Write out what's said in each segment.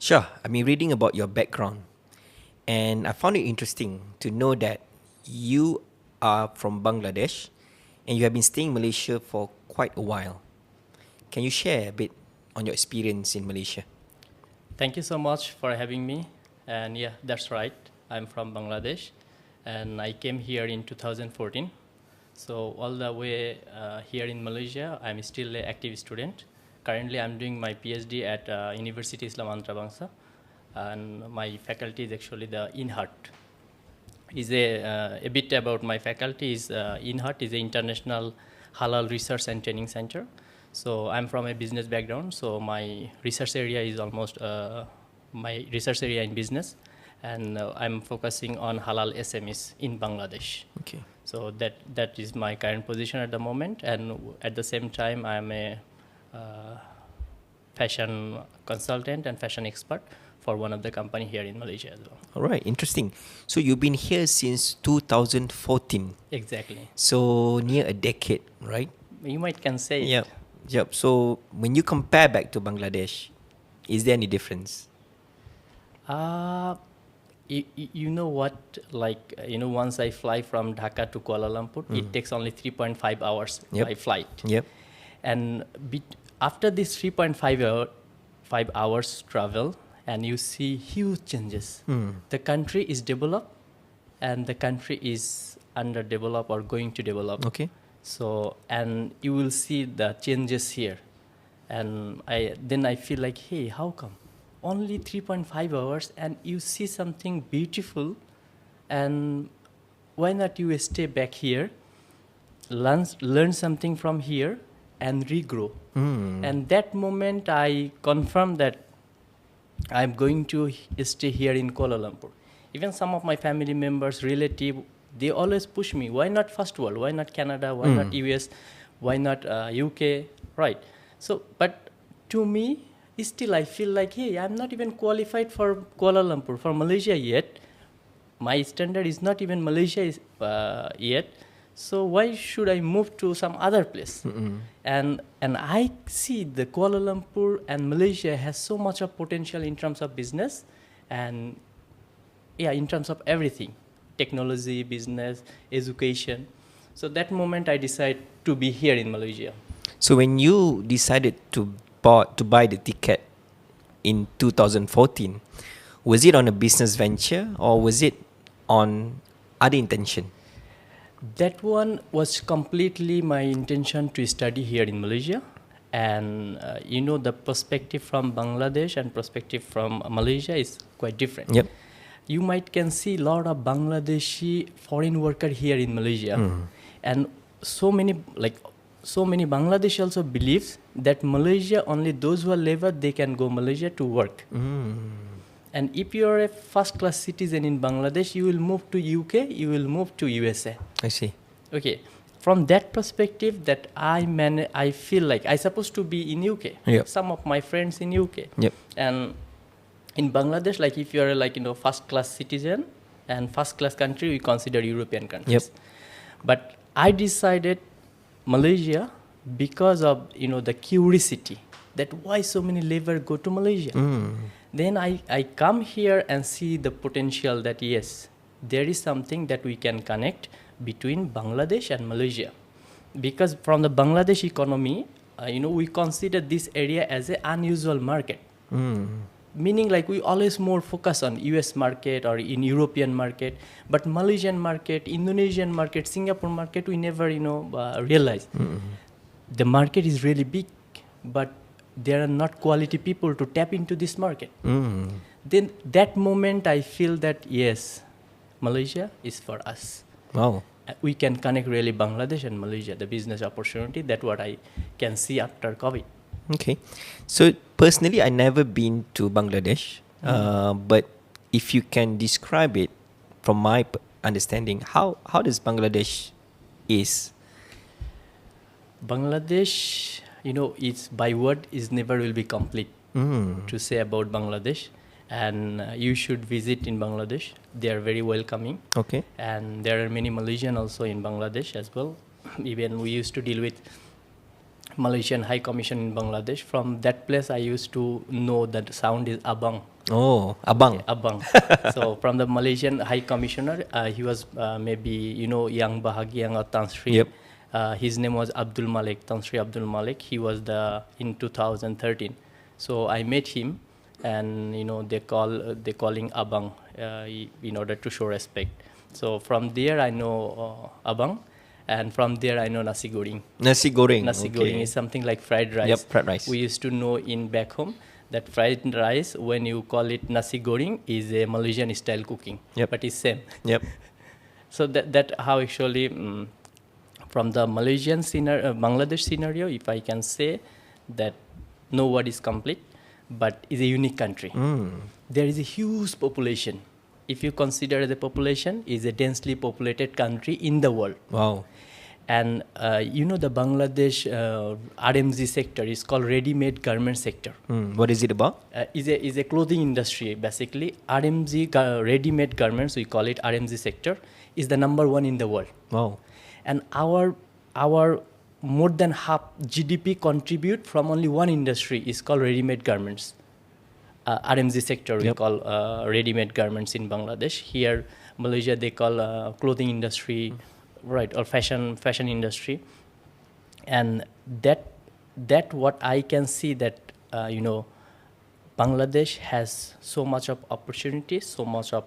Shah, I've been reading about your background and I found it interesting to know that you are from Bangladesh and you have been staying in Malaysia for quite a while. Can you share a bit on your experience in Malaysia? Thank you so much for having me. And yeah, that's right. I'm from Bangladesh and I came here in 2014. So all the way here in Malaysia, I'm still an active student. Currently, I'm doing my PhD at University Islam Antrabangsa, and my faculty is actually the INHART. Is a bit about my faculty is INHART is an international halal research and training center. So I'm from a business background. So my research area is almost my research area in business, and I'm focusing on halal SMEs in Bangladesh. Okay. So that is my current position at the moment, and at the same time, I'm a fashion consultant and fashion expert for one of the company here in Malaysia as well. All right, interesting. So you've been here since 2014. Exactly. So near a decade, right? You might can say it. Yep. Yep. So when you compare back to Bangladesh, is there any difference? You know what, like, once I fly from Dhaka to Kuala Lumpur, it takes only 3.5 hours by flight. Yep. And after this 5 hours travel, and you see huge changes. The country is developed and the country is underdeveloped or going to develop. Okay. So, and you will see the changes here. And I feel like, hey, how come? Only 3.5 hours and you see something beautiful, and why not you stay back here, learn something from here and regrow. And that moment I confirmed that I'm going to stay here in Kuala Lumpur. Even some of my family members, relative, they always push me, why not first world, why not Canada, why not US, why not UK, right? So, but to me, still I feel like, hey, I'm not even qualified for Kuala Lumpur, for Malaysia yet. My standard is not even Malaysia yet. So why should I move to some other place? And I see the Kuala Lumpur and Malaysia has so much of potential in terms of business and in terms of everything, technology, business, education. So that moment I decided to be here in Malaysia. So when you decided to buy the ticket in 2014, was it on a business venture or was it on other intention? That one was completely my intention to study here in Malaysia. And the perspective from Bangladesh and perspective from Malaysia is quite different. Yep. You might can see a lot of Bangladeshi foreign worker here in Malaysia. And so many Bangladeshi also believes that Malaysia, only those who are labor, they can go Malaysia to work. And if you are a first-class citizen in Bangladesh, you will move to UK, you will move to USA. I see. Okay. From that perspective, that I feel like I supposed to be in UK. Yep. Some of my friends in UK. Yep. And in Bangladesh, like if you are first-class citizen and first-class country, we consider European countries. Yep. But I decided Malaysia because of the curiosity that why so many labor go to Malaysia. Then I come here and see the potential that yes, there is something that we can connect between Bangladesh and Malaysia, because from the Bangladesh economy, we consider this area as an unusual market. Meaning like we always more focus on US market or in European market, but Malaysian market, Indonesian market, Singapore market, we never realize. The market is really big, but there are not quality people to tap into this market. Then that moment I feel that yes, Malaysia is for us. Wow. We can connect really Bangladesh and Malaysia, the business opportunity. That's what I can see after COVID. Okay. So personally, I never been to Bangladesh, but if you can describe it from my understanding, how does Bangladesh is? Bangladesh, it's by word is never will be complete to say about Bangladesh. And you should visit in Bangladesh. They are very welcoming. Okay. And there are many Malaysian also in Bangladesh as well. Even we used to deal with Malaysian High Commission in Bangladesh. From that place, I used to know that sound is abang. Oh, abang. Abang. So from the Malaysian High Commissioner, he was maybe Yang Bahagiang or Tan Sri. Yep. His name was Abdul Malik, Tan Sri Abdul Malik. He was in 2013. So I met him, and they calling Abang in order to show respect. So from there I know Abang, and from there I know nasi goreng. Nasi goreng. Nasi okay. goreng is something like fried rice. Yep, fried rice. We used to know in back home that fried rice, when you call it nasi goreng, is a Malaysian style cooking. Yep. But it's same. Yep. So that how actually from the Malaysian scenario, Bangladesh scenario, if I can say that no word is complete, but is a unique country. There is a huge population. If you consider the population, is a densely populated country in the world. Wow. And the Bangladesh RMG sector is called ready-made garment sector. What is it about? Is a clothing industry basically. RMG ready-made garments, we call it RMG sector, is the number one in the world. Wow. And our more than half GDP contribute from only one industry is called ready-made garments. RMG sector we call ready-made garments in Bangladesh. Here, Malaysia, they call clothing industry, right, or fashion industry. And that what I can see that Bangladesh has so much of opportunity, so much of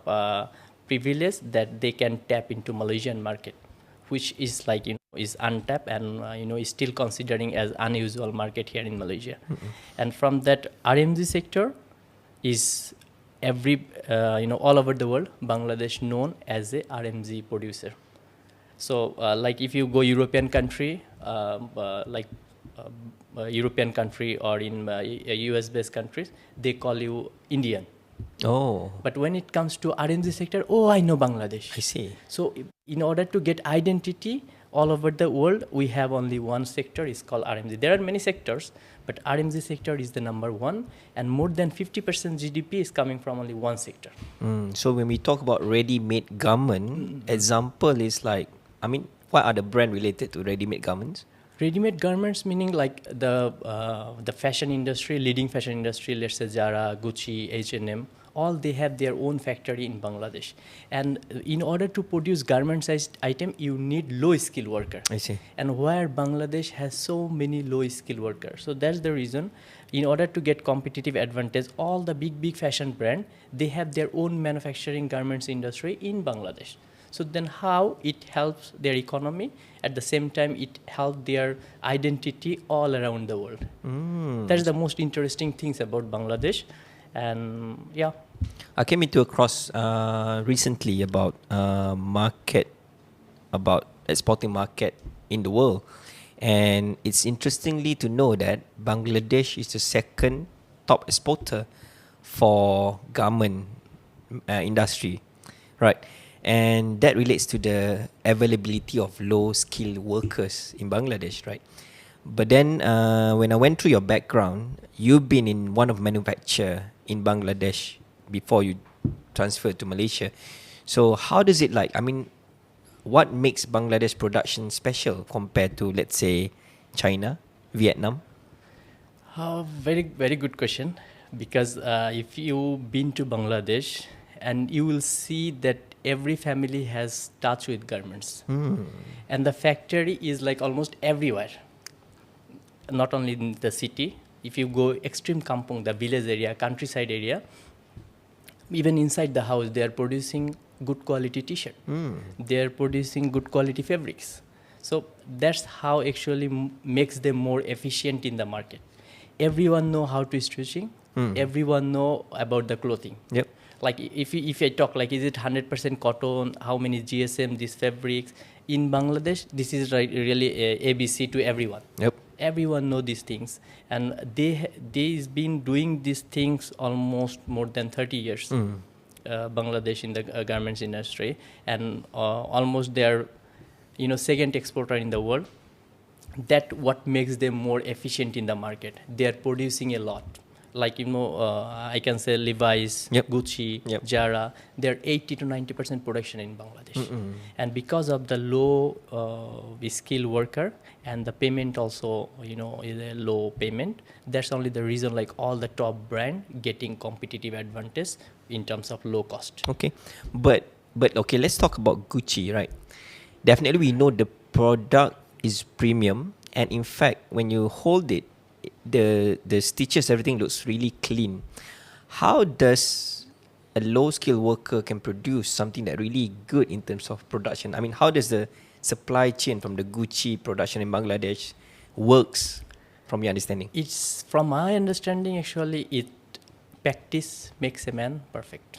privilege that they can tap into Malaysian market, which is is untapped and is still considering as unusual market here in Malaysia. And from that RMG sector is all over the world, Bangladesh known as a RMG producer. So like if you go European country, European country or in US based countries, they call you Indian. Oh. But when it comes to RMG sector, I know Bangladesh. I see. So in order to get identity all over the world, we have only one sector, is called RMG. There are many sectors, but RMG sector is the number one, and more than 50% GDP is coming from only one sector. So when we talk about ready-made garment, example is like, what are the brand related to ready-made garments? Ready-made garments meaning like the fashion industry, leading fashion industry, let's say Zara, Gucci, H&M, all they have their own factory in Bangladesh. And in order to produce garment-sized item, you need low-skilled worker. I see. And where Bangladesh has so many low-skilled workers. So that's the reason, in order to get competitive advantage, all the big fashion brand, they have their own manufacturing garments industry in Bangladesh. So then how it helps their economy, at the same time it helps their identity all around the world. That's the most interesting things about Bangladesh. And yeah. I came into a cross recently about exporting market in the world. And it's interestingly to know that Bangladesh is the second top exporter for garment industry, right? And that relates to the availability of low-skilled workers in Bangladesh, right? But then when I went through your background, you've been in one of manufacture in Bangladesh before you transferred to Malaysia. So how does it what makes Bangladesh production special compared to, let's say, China, Vietnam? Very, very good question. Because if you've been to Bangladesh, and you will see that every family has touch with garments. And the factory is like almost everywhere. Not only in the city. If you go extreme kampung, the village area, countryside area, even inside the house, they are producing good quality t-shirt. They are producing good quality fabrics. So that's how actually makes them more efficient in the market. Everyone know how to stitching. Everyone know about the clothing. Yep. Like if I talk like, is it 100% cotton? How many GSM these fabrics? In Bangladesh, this is really ABC to everyone. Yep. Everyone know these things, and they's been doing these things almost more than 30 years. Bangladesh in the garments industry, and almost they're second exporter in the world. That what makes them more efficient in the market. They are producing a lot. like I can say Levi's, Yep. Gucci, Yep. Zara, they're 80 to 90% production in Bangladesh. And because of the low skill worker and the payment also is a low payment, that's only the reason like all the top brand getting competitive advantage in terms of low cost. Okay, but okay, let's talk about Gucci, right? Definitely, we know the product is premium, and in fact, when you hold it, the stitches, everything looks really clean. How does a low skill worker can produce something that really good in terms of production? I mean, how does the supply chain from the Gucci production in Bangladesh works, from your understanding? It's from my understanding, actually, practice makes a man perfect.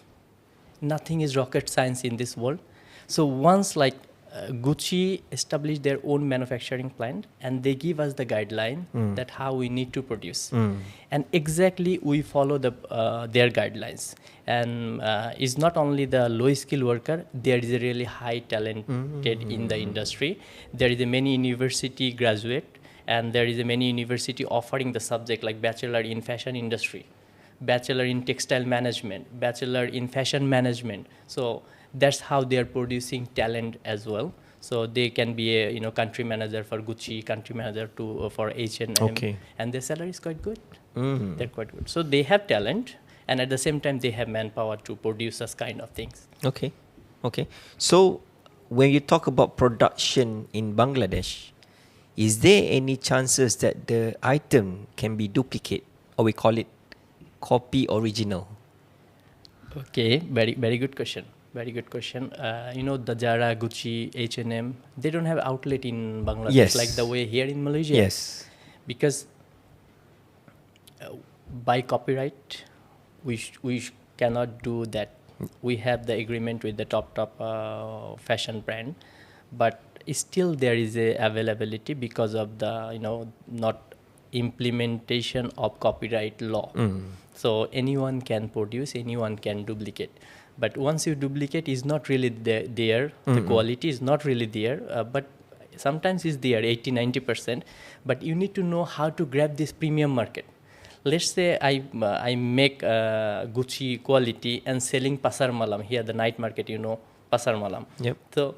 Nothing is rocket science in this world. So once like Gucci established their own manufacturing plant, and they give us the guideline that how we need to produce, and exactly we follow their guidelines. And it's not only the low skill worker, there is a really high talented in the industry. There is a many university graduate, and there is a many university offering the subject like bachelor in fashion industry, bachelor in textile management, bachelor in fashion management. So that's how they are producing talent as well. So they can be a country manager for Gucci, country manager for H&M, Okay. and their salary is quite good. They're quite good. So they have talent, and at the same time they have manpower to produce such kind of things. Okay, okay. So when you talk about production in Bangladesh, is there any chances that the item can be duplicate, or we call it copy original? Okay, very good question. Very good question. The Zara, Gucci, H&M, they don't have outlet in Bangladesh Yes. like the way here in Malaysia. Yes. Because by copyright, we cannot do that. We have the agreement with the top fashion brand, but still there is a availability because of the not implementation of copyright law. So anyone can produce, anyone can duplicate. But once you duplicate, is not really there. The quality is not really there, but sometimes it's there, 80-90%. But you need to know how to grab this premium market. Let's say I make Gucci quality and selling pasar malam here, the night market, pasar malam. Yep. So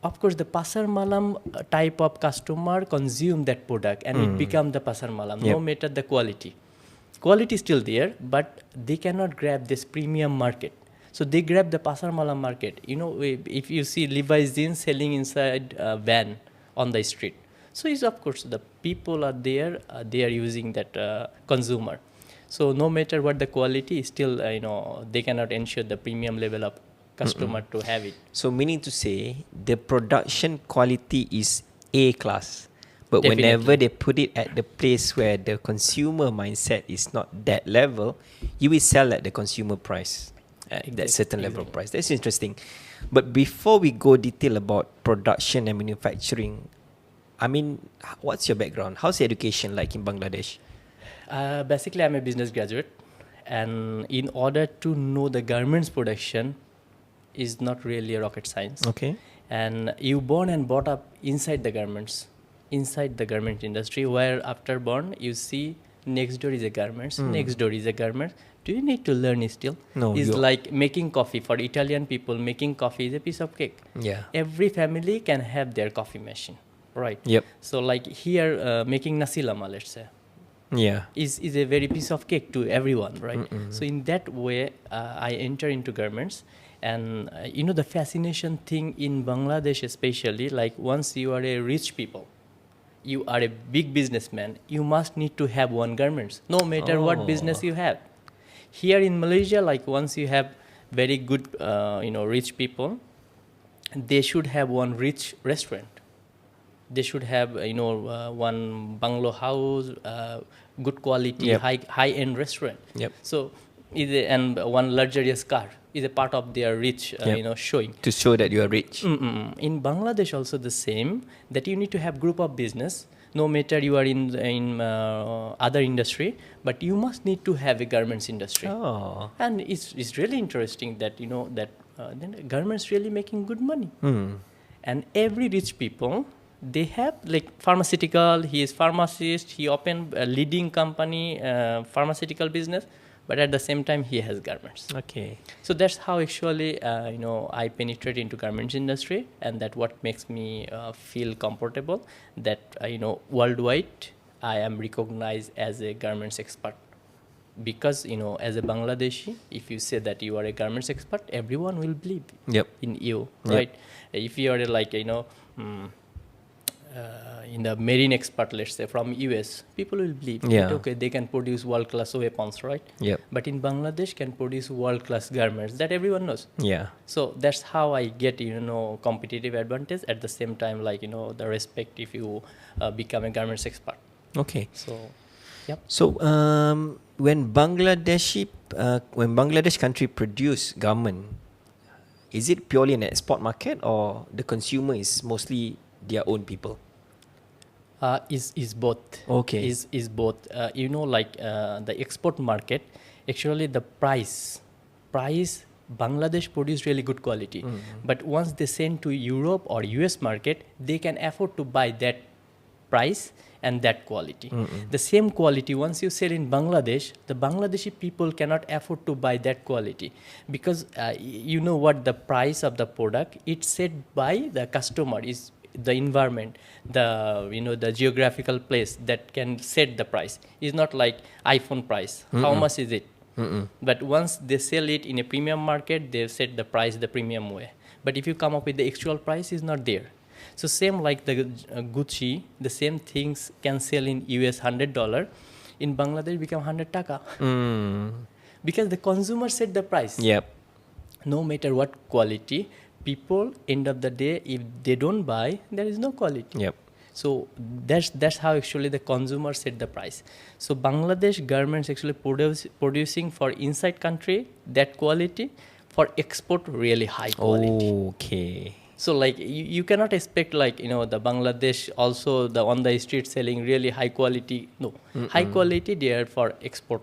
of course the pasar malam type of customer consume that product, and it become the pasar malam, no Yep. matter the quality. Quality is still there, but they cannot grab this premium market. So they grab the pasar malam market. If you see Levi's jeans selling inside a van on the street, so is of course the people are there, they are using that consumer. So no matter what the quality, still they cannot ensure the premium level of customer to have it. So meaning to say, the production quality is A class, but Definitely. whenever they put it at the place where the consumer mindset is not that level, you will sell at the consumer price, at that certain level of price. That's interesting. But before we go detail about production and manufacturing, I mean, what's your background? How's your education like in Bangladesh? Basically, I'm a business graduate, and in order to know the garments production is not really a rocket science. Okay. And you born and brought up inside the garment industry, where after born you see next door is a garments, next door is a garment. Do you need to learn it still? No, It's you- like making coffee. For Italian people, making coffee is a piece of cake. Yeah. Every family can have their coffee machine, right? Yep. So like here, making nasi lama, let's say, Yeah. is a very piece of cake to everyone, right? So in that way, I enter into garments. And the fascination thing in Bangladesh especially, like once you are a rich people, you are a big businessman, you must need to have one garments, no matter what business you have. Here in Malaysia, like once you have very good, rich people, they should have one rich restaurant. They should have, one bungalow house, good quality, Yep. high-end restaurant. Yep. So, and one luxurious car is a part of their rich, Yep. showing. To show that you are rich. In Bangladesh also the same, that you need to have group of business, no matter you are in other industry, but you must need to have a garments industry. Oh. And it's really interesting that then garments really making good money. And every rich people, they have like pharmaceutical. He is pharmacist. He opened a leading company, pharmaceutical business, but at the same time he has garments. Okay. So that's how actually I penetrate into garments industry, and that what makes me feel comfortable that worldwide I am recognized as a garments expert. Because as a Bangladeshi, if you say that you are a garments expert, everyone will believe Yep. in you, Yep. right? If you are like in the marine expert, let's say from US, people will believe Yeah. that okay, they can produce world-class weapons, right? Yep. But in Bangladesh, can produce world-class garments that everyone knows. Yeah. So that's how I get competitive advantage. At the same time, like the respect if you become a garments expert. Okay. So, yep. So when Bangladesh country produce garment, is it purely an export market or the consumer is mostly their own people? Is both. Okay. Is both. The export market, actually the price Bangladesh produce really good quality, but once they send to Europe or US market, they can afford to buy that price and that quality. The same quality, once you sell in Bangladesh, the Bangladeshi people cannot afford to buy that quality, because what the price of the product, it's set by the customer, is the environment, the geographical place that can set the price. It's not like iPhone price. How much is it? But once they sell it in a premium market, they set the price the premium way. But if you come up with the actual price, is not there. So same like the Gucci, the same things can sell in US $100, in Bangladesh become 100 taka. Because the consumer set the price. Yep. No matter what quality, people end of the day, if they don't buy, there is no quality. Yep. So that's how actually the consumer set the price. So Bangladesh government's actually producing for inside country that quality, for export really high quality. Okay. So like you cannot expect like the Bangladesh also the on the street selling really high quality. No, high quality they are for export.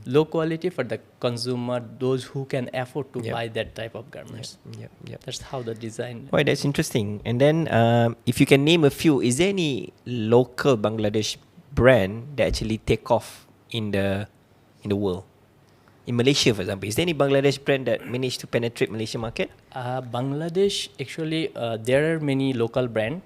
Low quality for the consumer, those who can afford to buy that type of garments. Yep. That's how the design. Why, that's interesting. And then, if you can name a few, is there any local Bangladesh brand that actually take off in the world? In Malaysia, for example, is there any Bangladesh brand that managed to penetrate Malaysian market? Bangladesh, actually, there are many local brand,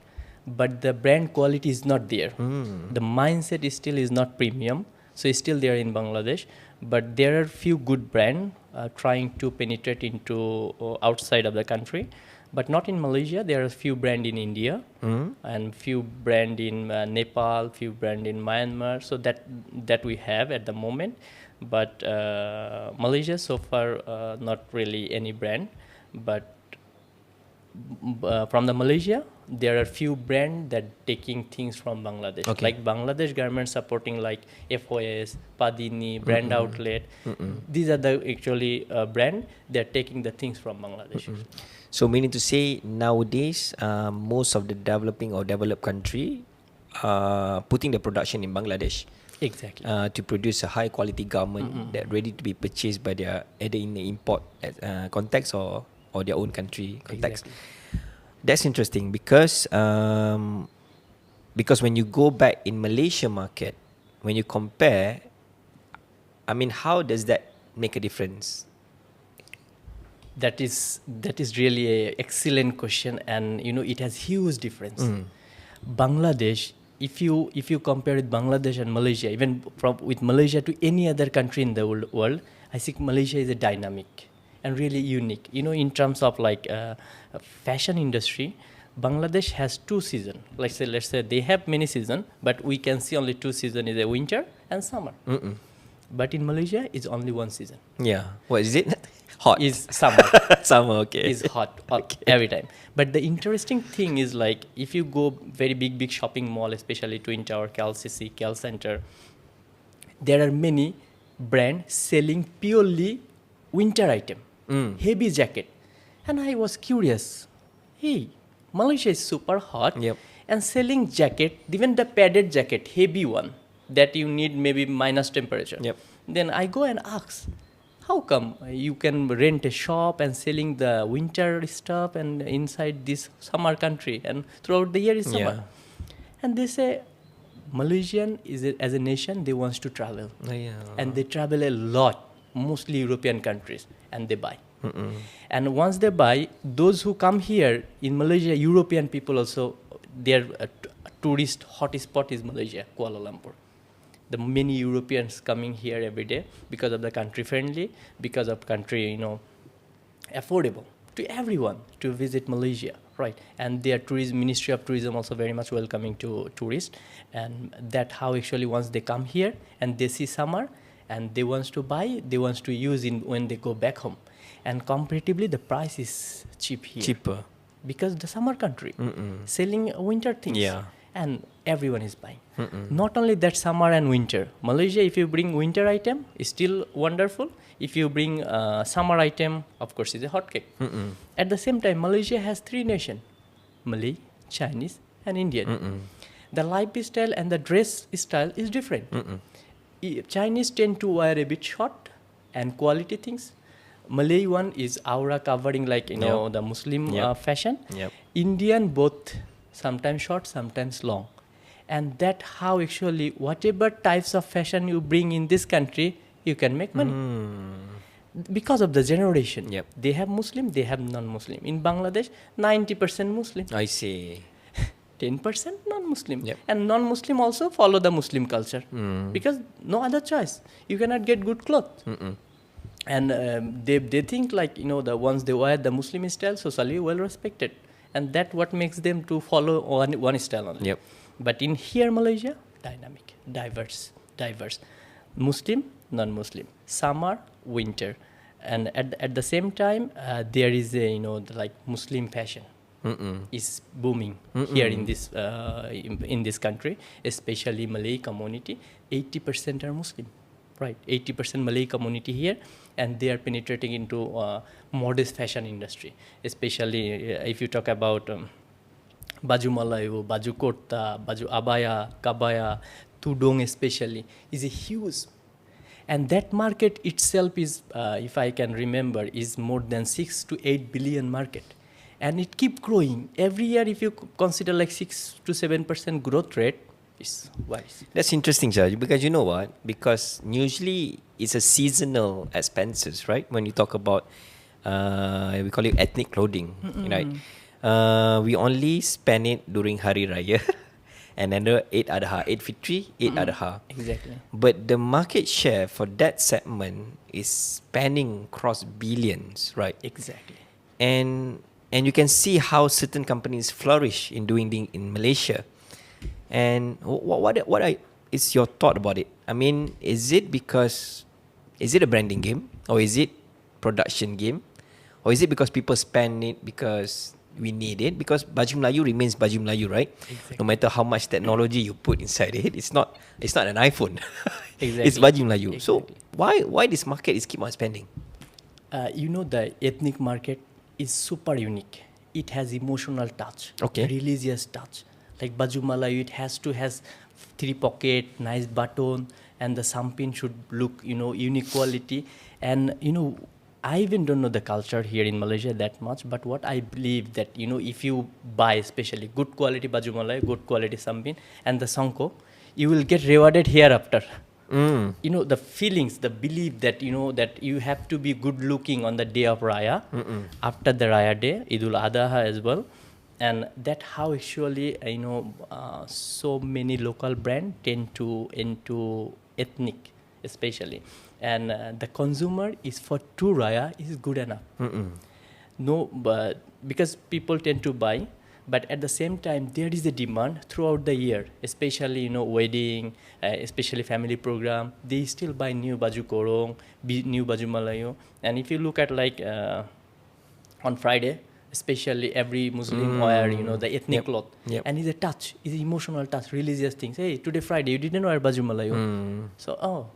but the brand quality is not there. The mindset is still is not premium, so it's still there in Bangladesh. But there are few good brand trying to penetrate into outside of the country, but not in Malaysia. There are few brand in India and few brand in Nepal, few brand in Myanmar. So that we have at the moment. But Malaysia so far not really any brand, but from the Malaysia there are few brand that taking things from Bangladesh. Okay. Like Bangladesh government supporting like FOS, Padini, Brand Outlet. These are the actually brand they're taking the things from Bangladesh. So meaning to say nowadays, most of the developing or developed country putting the production in Bangladesh. Exactly. To produce a high quality garment that ready to be purchased by their either in the import context or their own country context. Exactly. That's interesting because when you go back in Malaysia market, when you compare, I mean, how does that make a difference? That is really a excellent question, and it has huge difference. Bangladesh, if you compare with Bangladesh and Malaysia, even with Malaysia to any other country in the world, I think Malaysia is a dynamic and really unique. In terms of like fashion industry, Bangladesh has 2 seasons. Let's say they have many seasons, but we can see only 2 seasons, is a winter and summer. But in Malaysia, it's only 1 season. Yeah. What is it? Hot. Is summer. Summer, okay. Is hot every time. But the interesting thing is like if you go very big shopping mall, especially Twin Tower, KLCC, KL Center, there are many brands selling purely winter item, heavy jacket. And I was curious, hey, Malaysia is super hot and selling jacket, even the padded jacket, heavy one that you need maybe minus temperature. Then I go and ask, how come you can rent a shop and selling the winter stuff and inside this summer country and throughout the year is summer? And they say Malaysian as a nation, they wants to travel. And they travel a lot, mostly European countries, and they buy. And once they buy, those who come here in Malaysia, European people also, their tourist hotspot is Malaysia, Kuala Lumpur. The many Europeans coming here every day because of the country friendly, because of country, affordable to everyone to visit Malaysia, right? And their tourism, Ministry of Tourism also very much welcoming to tourists. And that how actually once they come here and they see summer and they wants to buy, they wants to use in when they go back home. And comparatively, the price is cheap here. Cheaper. Because the summer country, selling winter things. And everyone is buying. Not only that, summer and winter. Malaysia, if you bring winter item, is still wonderful. If you bring summer item, of course, is a hot cake. At the same time, Malaysia has 3 nations: Malay, Chinese, and Indian. The lifestyle and the dress style is different. Chinese tend to wear a bit short and quality things. Malay one is aura covering like the Muslim fashion. Indian both sometimes short, sometimes long. And that how actually whatever types of fashion you bring in this country, you can make money. Because of the generation. They have Muslim, they have non-Muslim. In Bangladesh, 90% Muslim. I see. 10% non-Muslim. And non-Muslim also follow the Muslim culture. Because no other choice. You cannot get good clothes. And they think like, the ones they wear the Muslim style, socially well respected. And that what makes them to follow one style only. But in here, Malaysia, dynamic, diverse. Muslim, non-Muslim, summer, winter. And at the same time, there is a, like Muslim fashion is booming here in this country, especially Malay community. 80% are Muslim. Right, 80% Malay community here, and they are penetrating into modest fashion industry. Especially if you talk about baju Malayu, baju kurta, baju abaya, kabaya, tudung especially, is a huge. And that market itself is, if I can remember, is more than 6 to 8 billion market. And it keep growing. Every year, if you consider like 6 to 7% growth rate, is wise. That's interesting, Shah, because you know what? Because usually it's a seasonal expenses, right? When you talk about, we call it ethnic clothing, right? We only spend it during Hari Raya and then the Eid Adha, Eid Fitri, Eid Adha. Exactly. But the market share for that segment is spanning across billions, right? Exactly. And you can see how certain companies flourish in doing in Malaysia. And what is your thought about it? I mean, is it a branding game, or is it production game, or is it because people spend it because we need it? Because baju Melayu remains baju Melayu, right? Exactly. No matter how much technology you put inside it, it's not an iPhone. Exactly. It's baju Melayu. Exactly. So why this market is keep on spending? The ethnic market is super unique. It has emotional touch, religious touch. Like baju Malayu, it has 3 pocket, nice button, and the sampin should look, unique quality. And, I even don't know the culture here in Malaysia that much, but what I believe that, if you buy especially good quality baju Malayu, good quality sampin, and the sangko, you will get rewarded hereafter. The feelings, the belief that, that you have to be good looking on the day of Raya, after the Raya day, Idul Adha as well. And that how actually, so many local brands tend to into ethnic especially. And the consumer is for 2 Raya is good enough. No, but because people tend to buy, but at the same time, there is a demand throughout the year, especially, wedding, especially family program, they still buy new baju korong, new baju Malayu. And if you look at like on Friday, especially every Muslim wear, the ethnic cloth. And it's a touch, it's an emotional touch, religious things. Hey, today Friday, you didn't wear baju Malayu. So,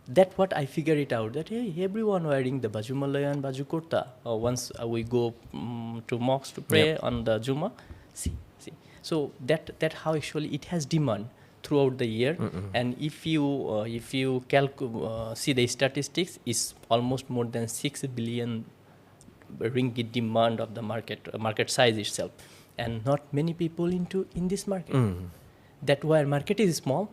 that's what I figure it out, that hey, everyone wearing the baju Malayu and baju kurta. Once we go to mosque to pray on the Juma, see. So that how actually it has demand throughout the year. And if you see the statistics, is almost more than 6 billion ringgit demand of the market size itself, and not many people in this market. That why market is small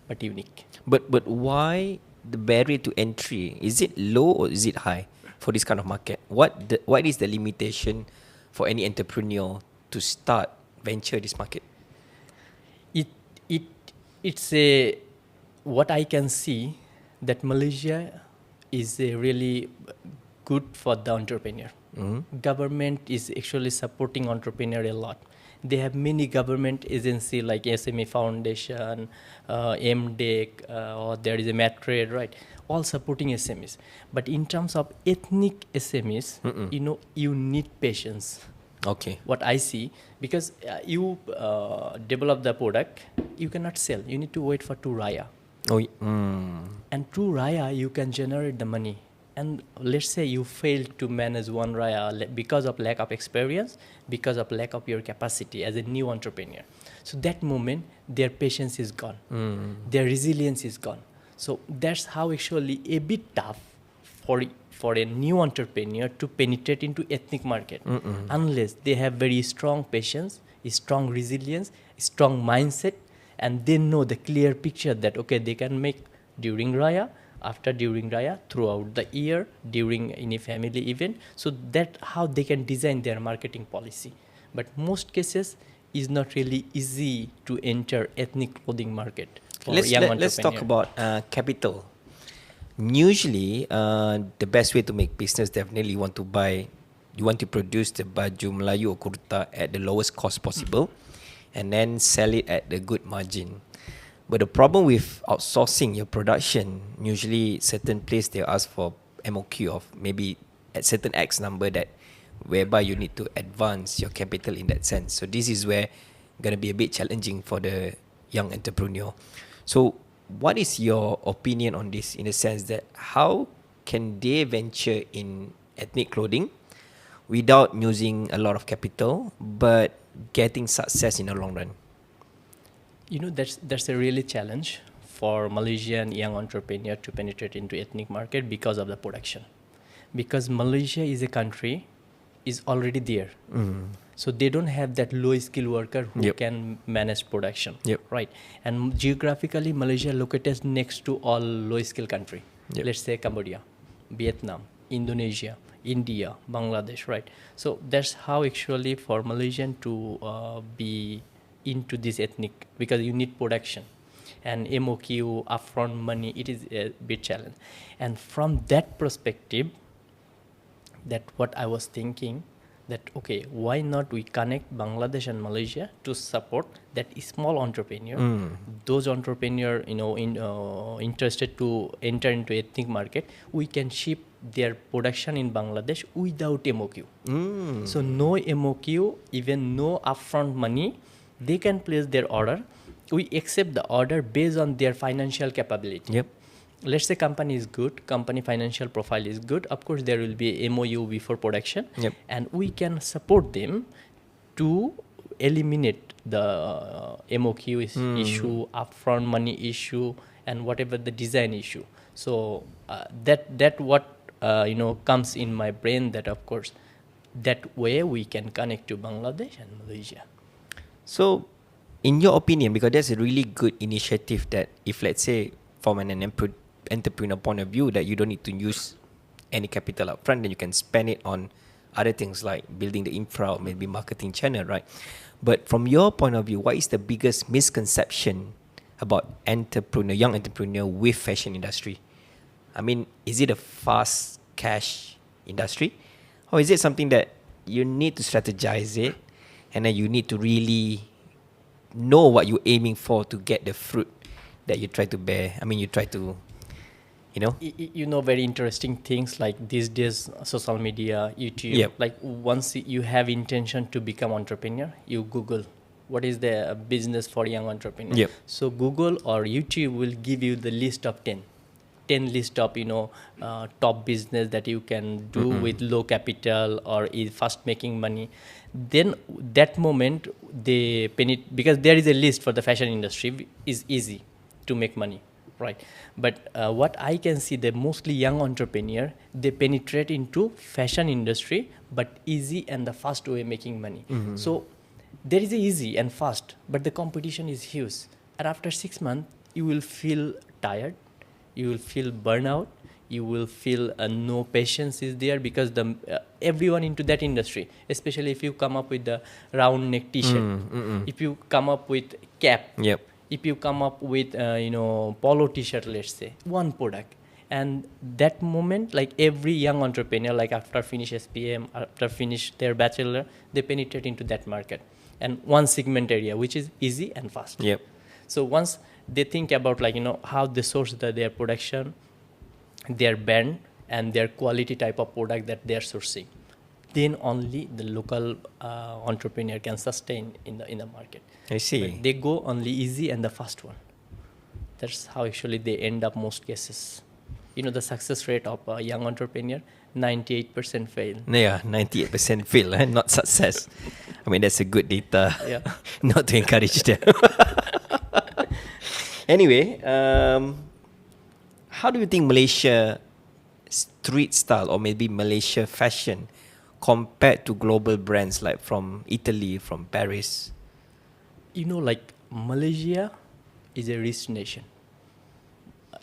but unique. But why the barrier to entry? Is it low or is it high for this kind of market? What is the limitation for any entrepreneur to start venture this market? It's a, what I can see, that Malaysia is a really good for the entrepreneur. Government is actually supporting entrepreneur a lot. They have many government agency like SME Foundation, MDEC, or there is a Matrade, right? All supporting SMEs. But in terms of ethnic SMEs, you need patience. Okay. What I see, because you develop the product, you cannot sell. You need to wait for 2 Raya. And 2 Raya, you can generate the money. And let's say you fail to manage 1 Raya because of lack of experience, because of lack of your capacity as a new entrepreneur. So that moment, their patience is gone. Their resilience is gone. So that's how actually a bit tough for a new entrepreneur to penetrate into ethnic market, unless they have very strong patience, strong resilience, strong mindset, and they know the clear picture that okay, they can make during Raya, after during Raya, throughout the year, during any family event. So that how they can design their marketing policy. But most cases is not really easy to enter ethnic clothing market for young entrepreneur. Let's talk about capital. Usually, the best way to make business, definitely you want to produce the baju Melayu or kurta at the lowest cost possible, and then sell it at the good margin. But the problem with outsourcing your production, usually certain place they ask for MOQ of maybe at certain X number, that whereby you need to advance your capital in that sense. So this is where gonna be a bit challenging for the young entrepreneur. So what is your opinion on this, in the sense that how can they venture in ethnic clothing without using a lot of capital but getting success in the long run? That's a really challenge for Malaysian young entrepreneur to penetrate into ethnic market because of the production. Because Malaysia is a country is already there. So they don't have that low skill worker who can manage production. Right. And geographically, Malaysia located next to all low skill country. Let's say Cambodia, Vietnam, Indonesia, India, Bangladesh, right? So that's how actually for Malaysian to be into this ethnic, because you need production and MOQ, upfront money, it is a big challenge. And from that perspective, that what I was thinking, that okay, why not we connect Bangladesh and Malaysia to support that small entrepreneur, those entrepreneur interested to enter into ethnic market, we can ship their production in Bangladesh without MOQ. So no MOQ, even no upfront money, they can place their order. We accept the order based on their financial capability. Let's say company is good, company financial profile is good. Of course, there will be a MOU before production, and we can support them to eliminate the MOQ issue, upfront money issue, and whatever the design issue. So that what comes in my brain, that of course that way we can connect to Bangladesh and Malaysia. So, in your opinion, because that's a really good initiative, that if let's say from an entrepreneur point of view, that you don't need to use any capital up front, then you can spend it on other things like building the infra or maybe marketing channel, right? But from your point of view, what is the biggest misconception about young entrepreneur with fashion industry? I mean, is it a fast cash industry, or is it something that you need to strategize it, and then you need to really know what you're aiming for to get the fruit that you try to bear? I mean, you try to, very interesting things like these days, social media, YouTube. Like once you have intention to become entrepreneur, you Google what is the business for young entrepreneur. So Google or YouTube will give you the list of 10 10 list of top business that you can do with low capital or is fast making money. Then that moment they because there is a list for the fashion industry is easy to make money, right? But what I can see, the mostly young entrepreneur, they penetrate into fashion industry, but easy and the fast way making money. So there is a easy and fast, but the competition is huge. And after 6 months, you will feel tired, you will feel burnout, you will feel no patience is there, because the everyone into that industry, especially if you come up with the round neck t-shirt, if you come up with cap, Yep. if you come up with polo t-shirt, let's say one product, and that moment, like every young entrepreneur, like after finish SPM, after finish their bachelor, they penetrate into that market and one segment area which is easy and fast. Yep. So once they think about how they source their production, their brand, and their quality type of product that they are sourcing, then only the local entrepreneur can sustain in the market. I see. But they go only easy and the fast one. That's how actually they end up most cases. The success rate of a young entrepreneur, 98% fail. Yeah, 98% fail, not success. I mean, that's a good data. Yeah. Not to encourage them. Anyway, how do you think Malaysia street style or maybe Malaysia fashion compared to global brands like from Italy, from Paris? Like Malaysia is a rich nation.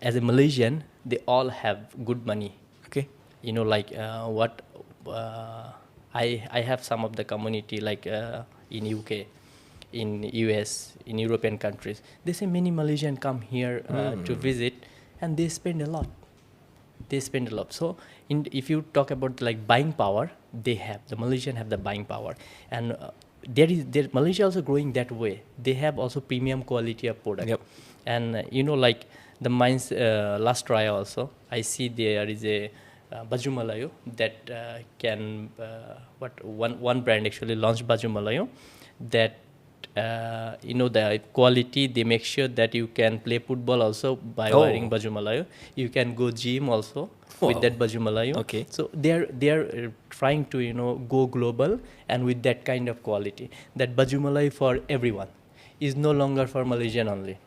As a Malaysian, they all have good money. Okay. I have some of the community in UK, in US, in European countries. They say many Malaysian come here to visit, and they spend a lot. So if you talk about buying power, the Malaysian have the buying power, and Malaysia also growing that way. They have also premium quality of product. Yep. And the mines last trial also, I see there is a Baju Malayo that can one brand actually launched Baju Malayo that the quality, they make sure that you can play football also by wearing Baju Malayo. You can go gym also with that Baju Malayo. Okay. So they're trying to go global, and with that kind of quality, that Baju Malayo for everyone is no longer for Malaysian only.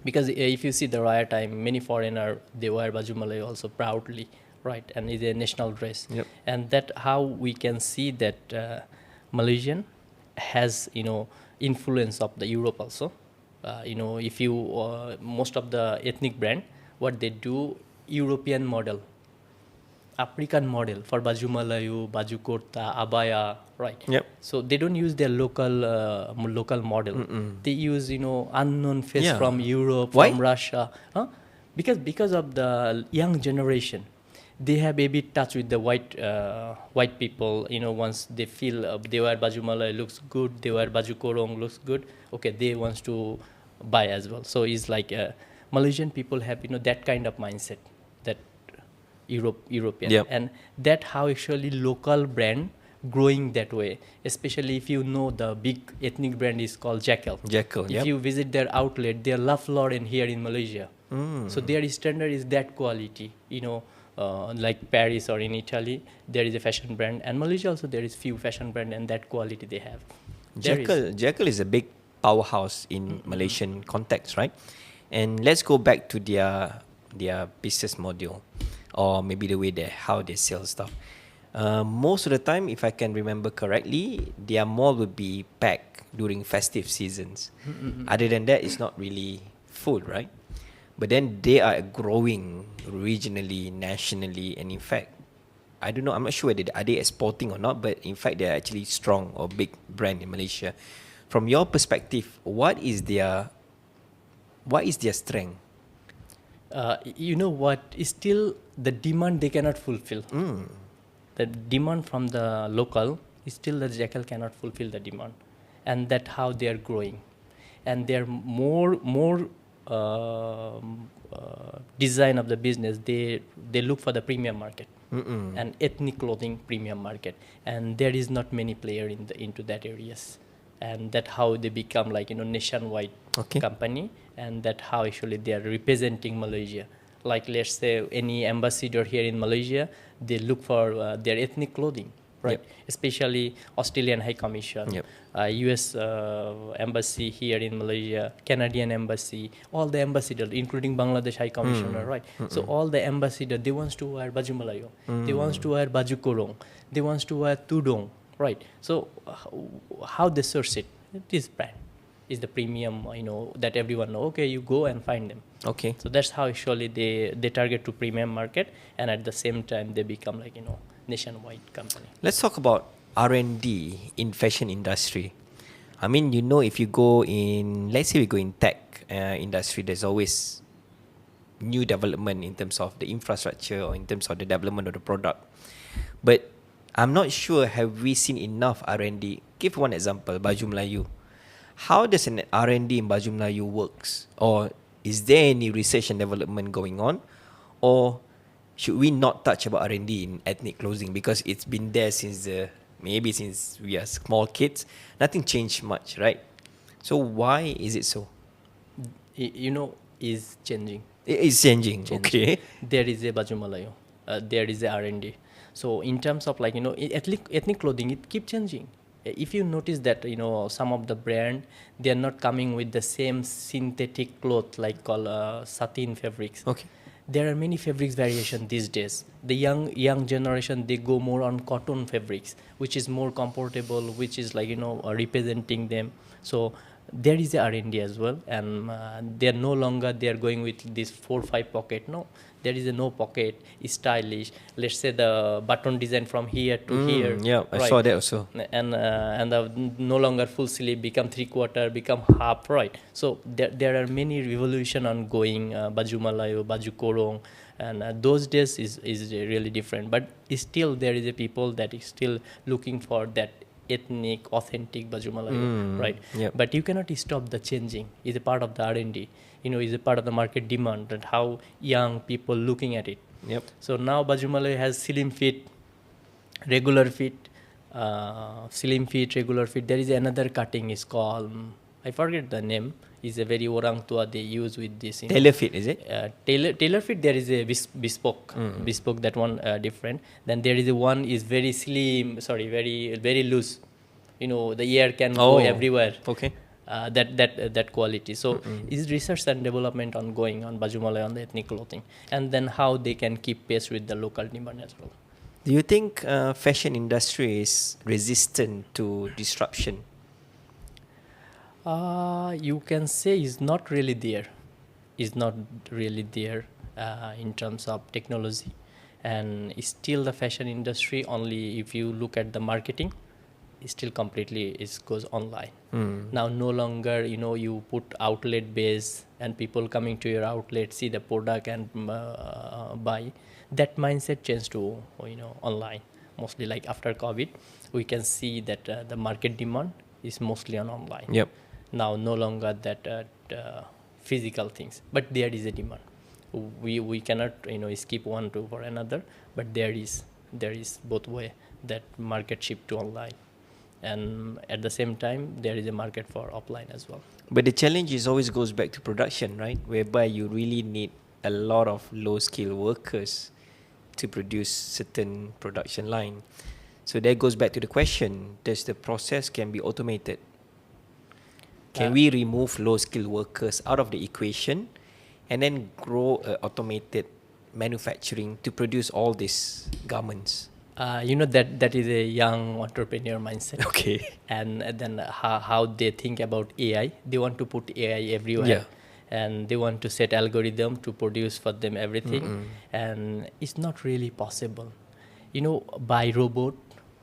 Because if you see the riot time, many foreigner, they wear Baju Malayo also proudly, right? And it's a national dress. Yep. And that how we can see that Malaysian has influence of the Europe also. If you most of the ethnic brand, what they do, European model, African model for Baju Malayo, Baju Kurta, Abaya, right? Yep. So they don't use their local model. They use unknown face from Europe, Why? from Russia, because of the young generation. They have a bit touch with the white people. Once they feel they wear Baju Malay looks good, they wear Baju Korong looks good. Okay, they wants to buy as well. So it's like Malaysian people have that kind of mindset, that European, Yep. and that how actually local brand growing that way. Especially if the big ethnic brand is called Jackal. Jackal, If you visit their outlet, they love Lauren here in Malaysia. So their standard is that quality. Like Paris or in Italy, there is a fashion brand, and Malaysia also there is few fashion brand, and that quality they have. Jackal is a big powerhouse in Malaysian context, right? And let's go back to their business model, or maybe the way how they sell stuff. Most of the time, if I can remember correctly, their mall would be packed during festive seasons. Other than that, it's not really full, right? But then they are growing regionally, nationally, and in fact, I don't know, I'm not sure whether are they exporting or not, but in fact, they're actually strong or big brand in Malaysia. From your perspective, what is their strength? What is still the demand they cannot fulfill. The demand from the local is still the Jackal cannot fulfill the demand, and that how they are growing, and they're more design of the business. They look for the premium market and ethnic clothing premium market, and there is not many player into that areas, and that how they become nationwide company, and that how actually they are representing Malaysia like let's say any ambassador here in Malaysia, they look for their ethnic clothing, right? Yep. Especially Australian High Commission, Yep. US embassy here in Malaysia, Canadian embassy, all the ambassadors, including Bangladesh High Commissioner, right? So all the ambassador, they wants to wear baju Melayu, they wants to wear baju kurung, they wants to wear tudung, right? So how they source it? This brand is the premium, that everyone know. Okay, you go and find them. Okay. So that's how actually they target to premium market, and at the same time they become like nationwide company. Let's talk about R&D in fashion industry. I mean, if you go in, let's say we go in tech industry, there's always new development in terms of the infrastructure or in terms of the development of the product. But I'm not sure, have we seen enough R&D? Give one example, baju Melayu. How does an R&D in baju Melayu works? Or is there any research and development going on? Or should we not touch about R&D in ethnic clothing because it's been there since we are small kids? Nothing changed much, right? So why is it so? Is changing. It is changing. Okay. There is a baju Melayu. There is a R&D. So in terms of ethnic clothing, it keep changing. If you notice that some of the brand, they are not coming with the same synthetic cloth like called satin fabrics. Okay. There are many fabrics variation these days. The young generation, they go more on cotton fabrics, which is more comfortable, which is representing them. So there is a R&D as well, and they are no longer they are going with this 4-5 pocket. No, there is a no pocket, stylish. Let's say the button design from here to here. Yeah, I right? saw that also. And no longer full sleeve, become 3/4, become half, right? So there are many revolution ongoing, baju Melayu, baju korong, and those days is really different. But still there is a people that is still looking for that ethnic, authentic baju Melayu, right? Yep. But you cannot stop the changing. It's a part of the R&D. Is a part of the market demand and how young people looking at it. Yep. So now baju Melayu has slim fit, regular fit, slim fit, regular fit. There is another cutting is called, I forget the name. Is a very orang tua they use with this. Tailor fit, is it? Tailor fit. There is a bespoke, bespoke. That one different. Then there is a one is very slim. Sorry, very very loose. The air can go everywhere. Okay. That quality. So is research and development ongoing on baju Melayu, on the ethnic clothing, and then how they can keep pace with the local demand as well. Do you think fashion industry is resistant to disruption? You can say is not really there. Is not really there in terms of technology, and still the fashion industry, only if you look at the marketing, still completely goes online. Now no longer you put outlet base and people coming to your outlet, see the product and buy. That mindset changed to online. Mostly like after COVID, we can see that the market demand is mostly on online. Yep. Now no longer that physical things, but there is a demand. We cannot skip one to for another, but there is both way that market shift to online, and at the same time there is a market for offline as well. But the challenge is always goes back to production, right? Whereby you really need a lot of low skill workers to produce certain production line. So that goes back to the question, does the process can be automated? Can we remove low skill workers out of the equation and then grow automated manufacturing to produce all these garments? That is a young entrepreneur mindset. Okay. And then how they think about AI. They want to put AI everywhere. Yeah. And they want to set algorithm to produce for them everything. And it's not really possible. By robot,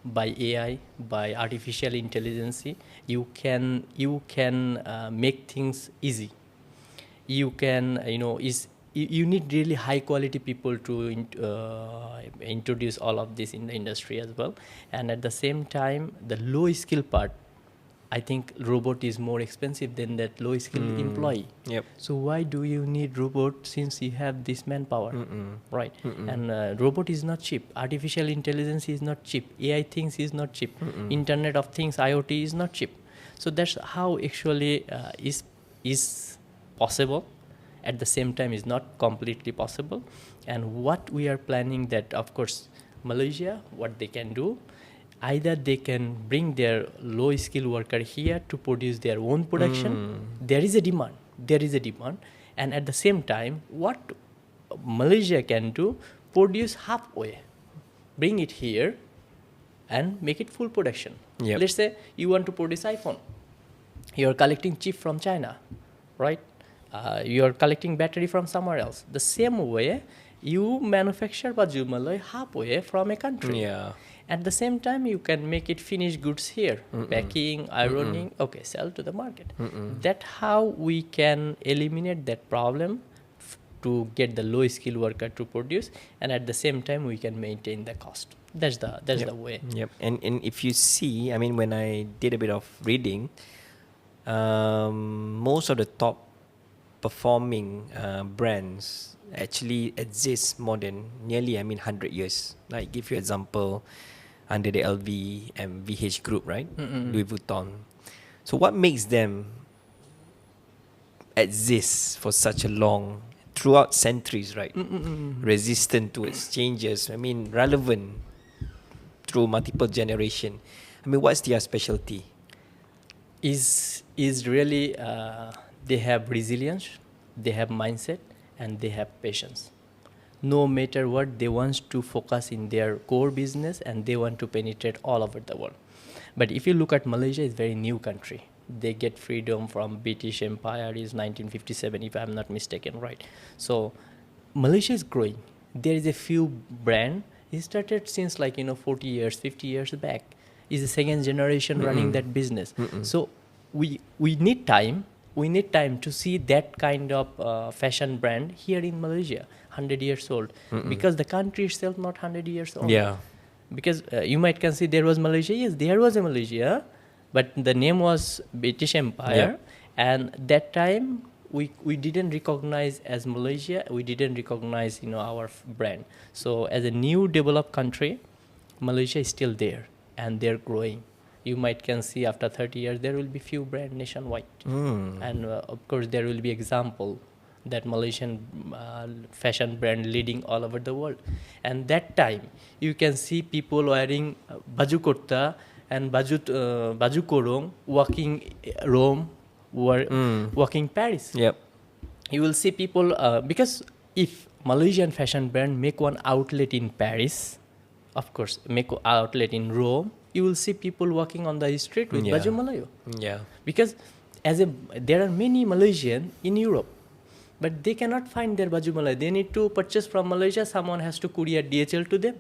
by AI, by artificial intelligence, you can make things easy. You can, you need really high quality people to introduce all of this in the industry as well. And at the same time, the low skill part, I think robot is more expensive than that low skill employee. Yep. So why do you need robot since you have this manpower, right? And robot is not cheap. Artificial intelligence is not cheap. AI things is not cheap. Internet of Things, IoT is not cheap. So that's how actually is possible. at the same time is not completely possible. And what we are planning that, of course, Malaysia, what they can do, either they can bring their low skill worker here to produce their own production. There is a demand. And at the same time, what Malaysia can do, produce halfway, bring it here and make it full production. Yep. Let's say you want to produce iPhone. You are collecting chip from China, right? You are collecting battery from somewhere else. The same way, you manufacture baju malai halfway from a country. Yeah. At the same time, you can make it finished goods here, packing, ironing, okay, sell to the market. That's how we can eliminate that problem to get the low skill worker to produce, and at the same time, we can maintain the cost. That's the way. Yep. And if you see, I mean, when I did a bit of reading, most of the top performing brands actually exist more than nearly 100 years. Like give you example, under the LV and VH group, right? Louis Vuitton. So what makes them exist for such a long, throughout centuries, right? Resistant to its changes. I mean, relevant through multiple generation. I mean, what's their specialty? Is really they have resilience, they have mindset, and they have patience. No matter what, they want to focus in their core business and they want to penetrate all over the world. But if you look at Malaysia, it's a very new country. They get freedom from British Empire is 1957, if I'm not mistaken, right? So Malaysia is growing. There is a few brand. It started since 40 years, 50 years back. Is the second generation running that business. So we need time. We need time to see that kind of fashion brand here in Malaysia, 100 years old, because the country itself not 100 years old. Yeah. Because you might consider there was Malaysia. Yes, there was a Malaysia, but the name was British Empire, and that time we didn't recognize as Malaysia. We didn't recognize our brand. So as a new developed country, Malaysia is still there and they're growing. You might can see after 30 years there will be few brand nationwide, and of course there will be example that Malaysian fashion brand leading all over the world. And that time you can see people wearing baju kurta and baju korong walking Rome, walking Paris. Yep. You will see people because if Malaysian fashion brand make one outlet in Paris, of course make an outlet in Rome, you will see people walking on the street with baju Malayo. Yeah. Because there are many Malaysian in Europe, but they cannot find their baju Malay. They need to purchase from Malaysia. Someone has to courier DHL to them.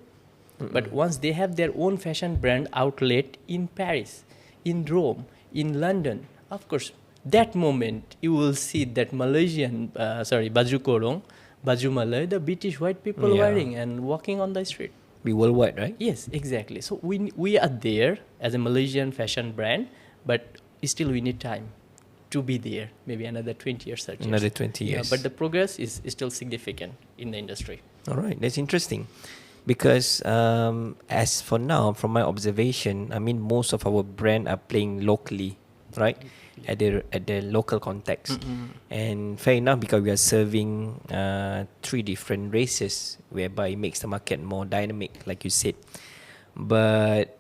But once they have their own fashion brand outlet in Paris, in Rome, in London, of course, that moment you will see that Malaysian, baju korong, baju Malay, the British white people wearing and walking on the street. Be worldwide, right? Yes, exactly. So we are there as a Malaysian fashion brand, but still we need time to be there. Maybe another 20 years, 30 years. Another 20 years. But the progress is still significant in the industry. All right, that's interesting. Because as for now, from my observation, I mean, most of our brand are playing locally, right? At the local context. And fair enough, because we are serving 3 different races, whereby it makes the market more dynamic, like you said. But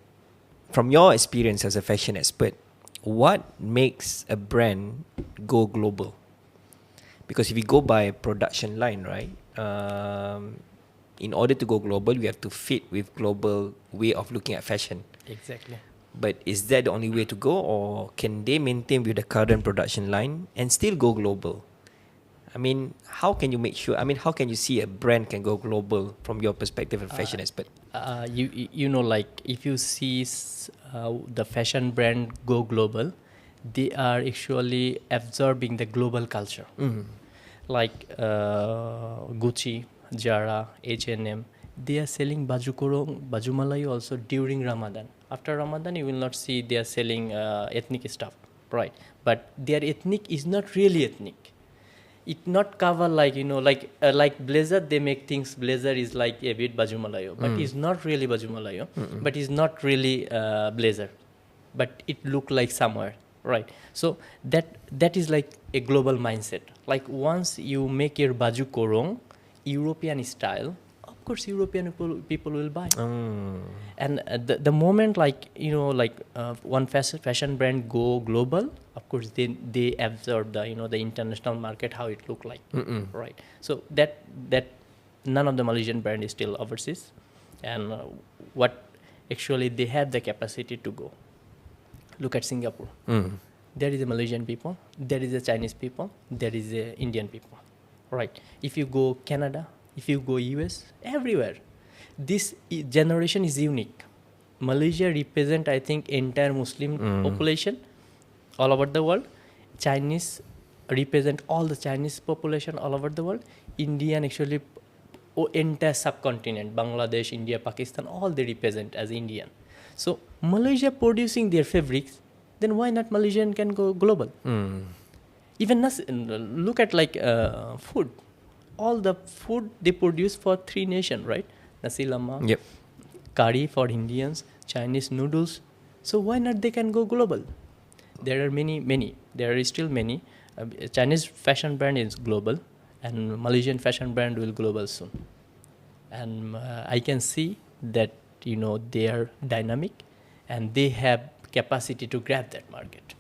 from your experience as a fashion expert, what makes a brand go global? Because if you go by production line, right? In order to go global, we have to fit with global way of looking at fashion. Exactly. But is that the only way to go, or can they maintain with the current production line and still go global? I mean, how can you make sure? I mean, how can you see a brand can go global from your perspective as a fashion expert? If you see the fashion brand go global, they are actually absorbing the global culture. Like Gucci, Zara, H&M, they are selling baju korong, baju Malayu also during Ramadan. After Ramadan, you will not see they are selling ethnic stuff, right? But their ethnic is not really ethnic. It not cover like blazer. They make things. Blazer is like a bit baju Malayu, but it's not really baju Malayu. But it's not really blazer. But it look like somewhere. right? So that is like a global mindset. Like once you make your baju korong European style, of course European people will buy. And the moment like one fashion brand go global, of course they absorb the international market, how it look like. Right? So that none of the Malaysian brand is still overseas, and what actually they have the capacity to go. Look at Singapore. There is a Malaysian people, there is a Chinese people, there is a Indian people, right? If you go Canada, if you go US, everywhere, this generation is unique. Malaysia represent, I think, entire Muslim population all over the world. Chinese represent all the Chinese population all over the world. Indian actually entire subcontinent, Bangladesh, India, Pakistan, all they represent as Indian. So Malaysia producing their fabrics, then why not Malaysian can go global? Even look at like food. All the food they produce for 3 nations, right? Nasi lemak, Yep. curry for Indians, Chinese noodles. So why not they can go global? There are many. There are still many. Chinese fashion brand is global, and Malaysian fashion brand will global soon. And I can see that they are dynamic, and they have capacity to grab that market,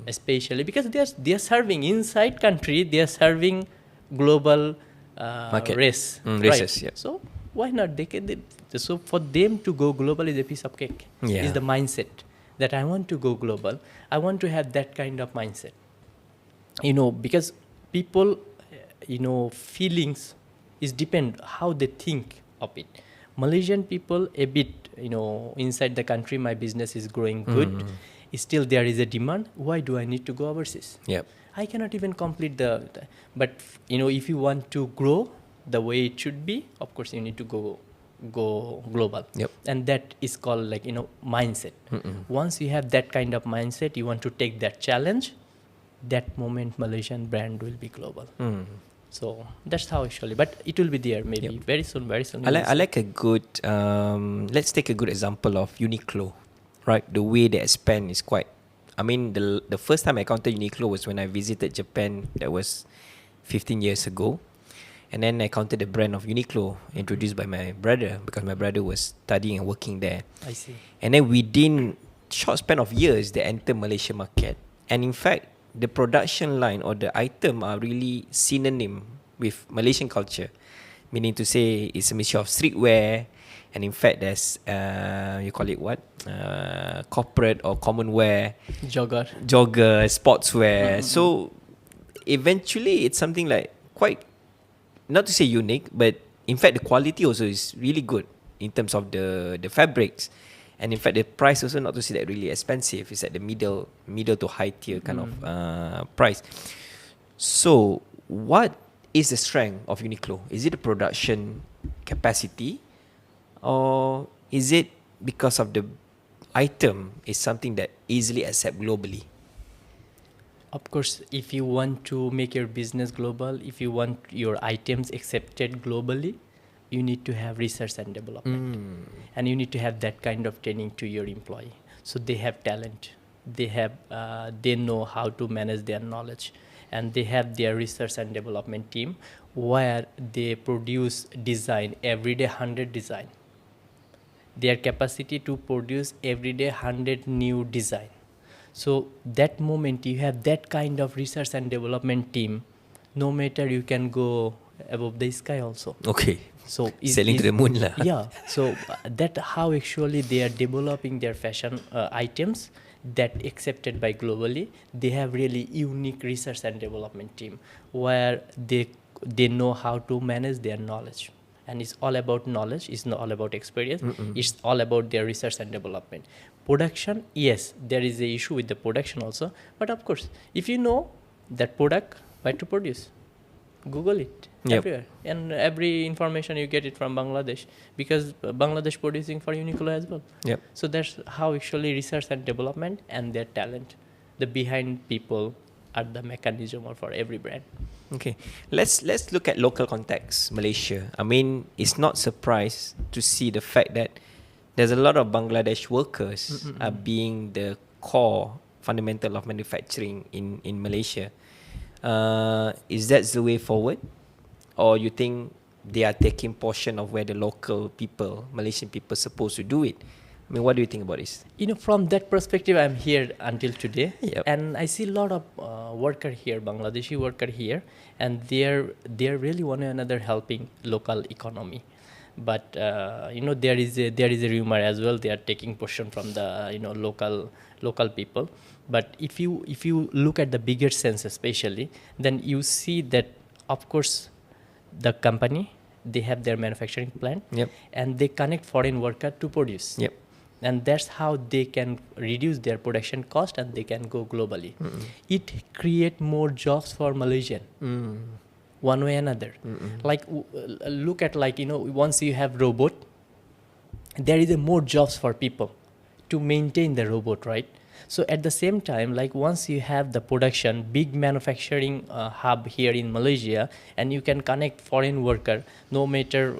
especially because they are serving inside country, they are serving global Market. race, Races, right? yeah. So why not so for them to go global is a piece of cake. Yeah. Is the mindset that I want to go global, I want to have that kind of mindset, because people feelings is depend how they think of it. Malaysian people a bit inside the country, my business is growing good, still there is a demand, why do I need to go overseas? Yep. I cannot even complete but if you want to grow the way it should be, of course you need to go global. Yep. And that is called like mindset. Once you have that kind of mindset, you want to take that challenge, that moment Malaysian brand will be global. So that's how actually, but it will be there maybe very soon. I like a good, let's take a good example of Uniqlo, right? The way they expand is quite, I mean, the first time I encountered Uniqlo was when I visited Japan, that was 15 years ago. And then I encountered the brand of Uniqlo introduced by my brother, because my brother was studying and working there. I see. And then within short span of years, they entered Malaysia market. And in fact, the production line or the item are really synonym with Malaysian culture, meaning to say it's a mixture of streetwear, and in fact there's you call it what, corporate or common wear, jogger, sportswear. So eventually it's something like quite, not to say unique, but in fact the quality also is really good in terms of the fabrics. And in fact, the price also, not to say that really expensive, it's at the middle to high tier kind of price. So, what is the strength of Uniqlo? Is it the production capacity, or is it because of the item is something that easily accept globally? Of course, if you want to make your business global, if you want your items accepted globally, you need to have research and development, and you need to have that kind of training to your employee, so they have talent, they know how to manage their knowledge, and they have their research and development team where they produce design every day, 100 design, their capacity to produce every day 100 new design. So that moment you have that kind of research and development team, no matter you can go above the sky also. Okay. So selling to the moon lah. Yeah. So that how actually they are developing their fashion items that accepted by globally. They have really unique research and development team where they know how to manage their knowledge, and it's all about knowledge. It's not all about experience. It's all about their research and development. Production, yes, there is a issue with the production also, but of course, if you know that product, why to produce? Google it everywhere, and every information you get it from Bangladesh, because Bangladesh producing for Uniqlo as well. So that's how actually research and development and their talent, the behind people, are the mechanism for every brand. Okay, let's look at local context, Malaysia. I mean, it's not surprised to see the fact that there's a lot of Bangladesh workers are being the core fundamental of manufacturing in Malaysia. Is that the way forward, or you think they are taking portion of where the local people, Malaysian people, supposed to do it? I mean, what do you think about this? From that perspective, I'm here until today, Yep. and I see a lot of worker here, Bangladeshi worker here, and they're really one another helping local economy. But there is a rumor as well. They are taking portion from the local people. But if you look at the bigger sense, especially, then you see that, of course, the company, they have their manufacturing plant, Yep. and they connect foreign worker to produce. Yep. And that's how they can reduce their production cost, and they can go globally. It create more jobs for Malaysian, one way or another. Like look at, once you have robot, there is a more jobs for people to maintain the robot, right? So at the same time, like once you have the production, big manufacturing hub here in Malaysia, and you can connect foreign worker, no matter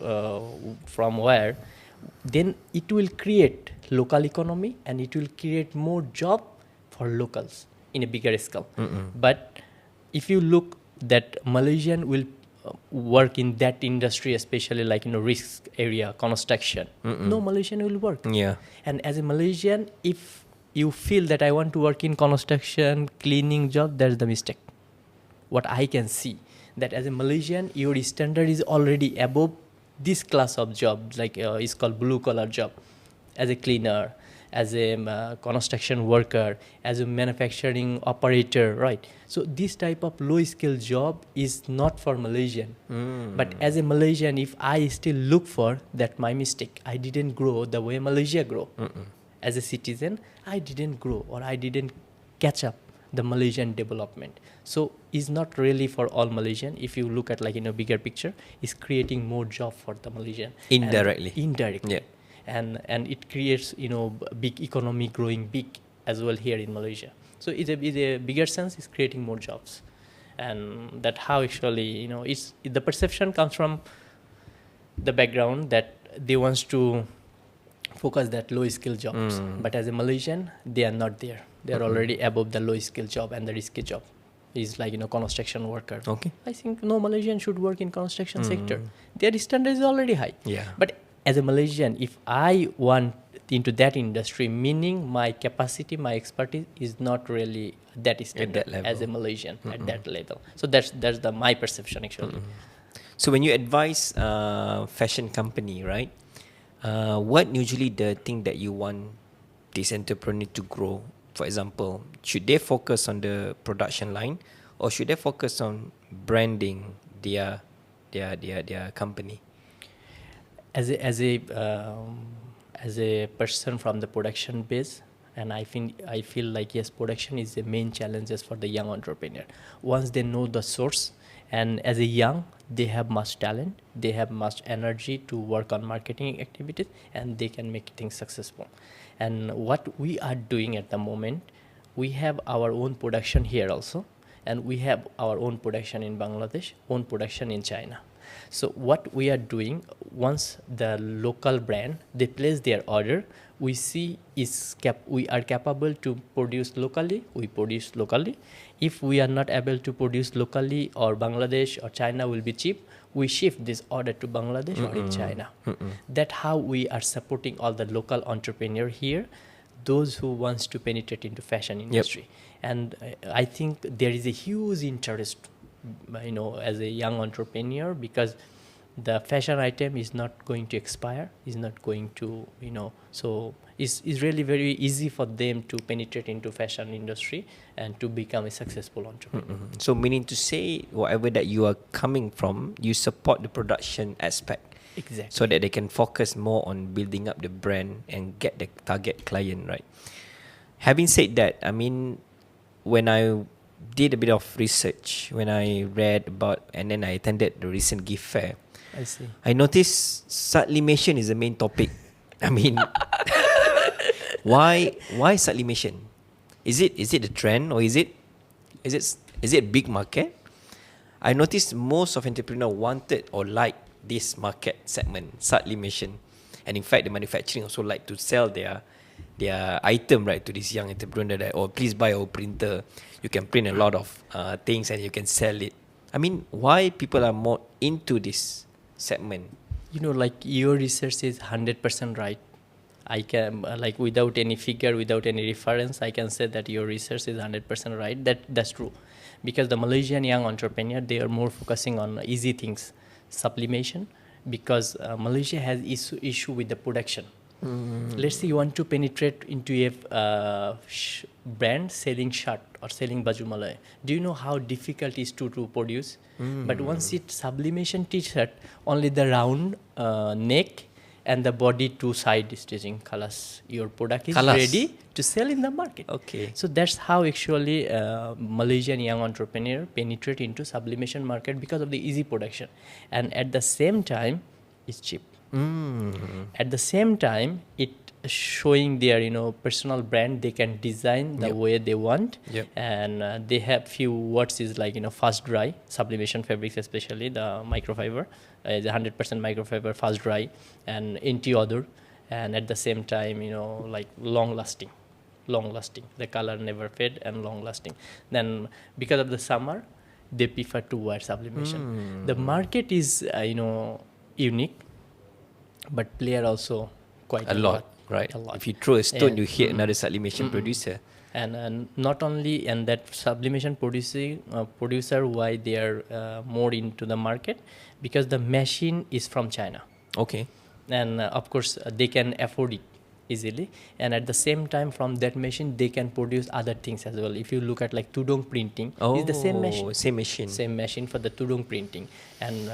from where, then it will create local economy, and it will create more job for locals in a bigger scale. But if you look that Malaysian will work in that industry, especially like risk area, construction, no Malaysian will work. Yeah. And as a Malaysian, if you feel that I want to work in construction, cleaning job, that's the mistake. What I can see, that as a Malaysian, your standard is already above this class of job, like it's called blue collar job, as a cleaner, as a construction worker, as a manufacturing operator, right? So this type of low skill job is not for Malaysian. But as a Malaysian, if I still look for that, my mistake, I didn't grow the way Malaysia grow. As a citizen, I didn't grow, or I didn't catch up the Malaysian development. So it's not really for all Malaysian. If you look at bigger picture, it's creating more job for the Malaysian. Indirectly. Indirectly. Yeah. And it creates big economy growing big as well here in Malaysia. So it's a bigger sense, it's creating more jobs. And that how actually the perception comes from the background that they wants to focus that low skill jobs. But as a Malaysian, they are not there. They are already above the low skill job, and the risky job is construction worker. Okay. I think no Malaysian should work in construction sector. Their standard is already high. Yeah. But as a Malaysian, if I want into that industry, meaning my capacity, my expertise is not really that standard level. as a Malaysian at that level. So that's my perception actually. So when you advise fashion company, right? What usually the thing that you want this entrepreneur to grow? For example, should they focus on the production line, or should they focus on branding their company? As a person from the production base, and I feel like yes, production is the main challenges for the young entrepreneur. Once they know the source, and as a young, they have much talent, they have much energy to work on marketing activities, and they can make things successful. And what we are doing at the moment, we have our own production here also, and we have our own production in Bangladesh, own production in China. So what we are doing, once the local brand, they place their order, we see we are capable to produce locally, we produce locally. If we are not able to produce locally, or Bangladesh or China will be cheap, we shift this order to Bangladesh or in China. That's how we are supporting all the local entrepreneur here, those who wants to penetrate into fashion industry. And I think there is a huge interest, as a young entrepreneur, because the fashion item is not going to expire, is not going to, so it's really very easy for them to penetrate into fashion industry and to become a successful entrepreneur. So meaning to say, whatever that you are coming from, you support the production aspect. Exactly. So that they can focus more on building up the brand and get the target client, right? Having said that, I mean, when I did a bit of research, when I read about, and then I attended the recent gift fair, I see. I noticed sublimation is the main topic. I mean, why sublimation? Is it the trend, or is it big market? I noticed most of entrepreneurs wanted or like this market segment, sublimation, and in fact, the manufacturing also like to sell their their item, right, to this young entrepreneur that, oh, please buy our printer. You can print a lot of things and you can sell it. I mean, why people are more into this segment? Like your research is 100% right. I can like without any figure, without any reference, I can say that your research is 100% right. That's true, because the Malaysian young entrepreneur, they are more focusing on easy things, sublimation, because Malaysia has issue with the production. Let's say you want to penetrate into a brand selling shirt or selling baju Malay. Do you know how difficult it is to produce? But once it's sublimation t-shirt, only the round neck and the body two side stitching, kalas, your product is ready to sell in the market. Okay. So that's how actually Malaysian young entrepreneur penetrate into sublimation market, because of the easy production, and at the same time it's cheap. At the same time, it showing their personal brand. They can design the way they want, and they have few words is like fast dry sublimation fabrics, especially the microfiber, the 100% microfiber, fast dry, and anti-odor, and at the same time like long lasting. The color never fade and long lasting. Then because of the summer, they prefer to wear sublimation. The market is unique, but player also quite a lot, right? A lot. If you throw a stone, you hit another sublimation producer. And not only and that sublimation producer, why they are more into the market, because the machine is from China. Okay. And of course they can afford it easily, and at the same time from that machine they can produce other things as well. If you look at like tudung printing, it's the same machine for the tudung printing, and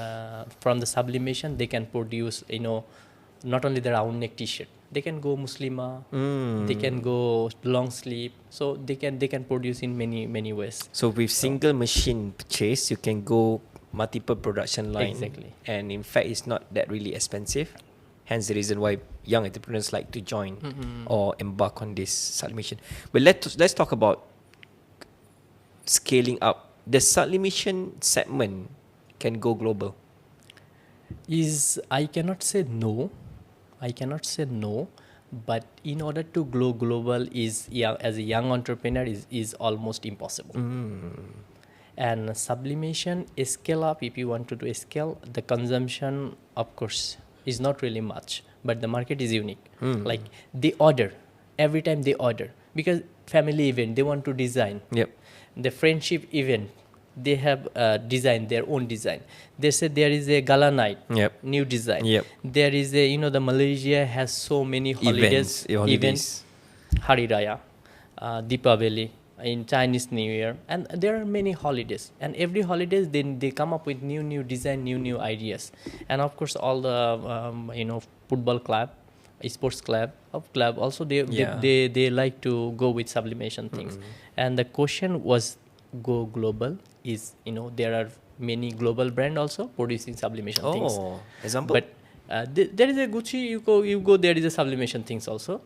from the sublimation they can produce not only the round neck t-shirt, they can go muslima, they can go long sleeve, so they can produce in many ways. So with single machine purchase, you can go multiple production line. Exactly. And in fact, it's not that really expensive. Hence the reason why young entrepreneurs like to join or embark on this sublimation. But let's talk about scaling up. The sublimation segment can go global. I cannot say no, but in order to go global as a young entrepreneur is almost impossible. And sublimation scale up, if you want to do a scale, the consumption of course is not really much, but the market is unique. Like they order every time, they order because family event they want to design. The friendship event, they have designed their own design. They said there is a gala night, new design. There is a the Malaysia has so many holidays. Hari Raya, Deepavali, in Chinese New Year, and there are many holidays, and every holidays then they come up with new design, new ideas. And of course all the football club, sports club also they like to go with sublimation things. And the question was go global is there are many global brand also producing sublimation things. Example? But there is a Gucci, you go there is a sublimation things also,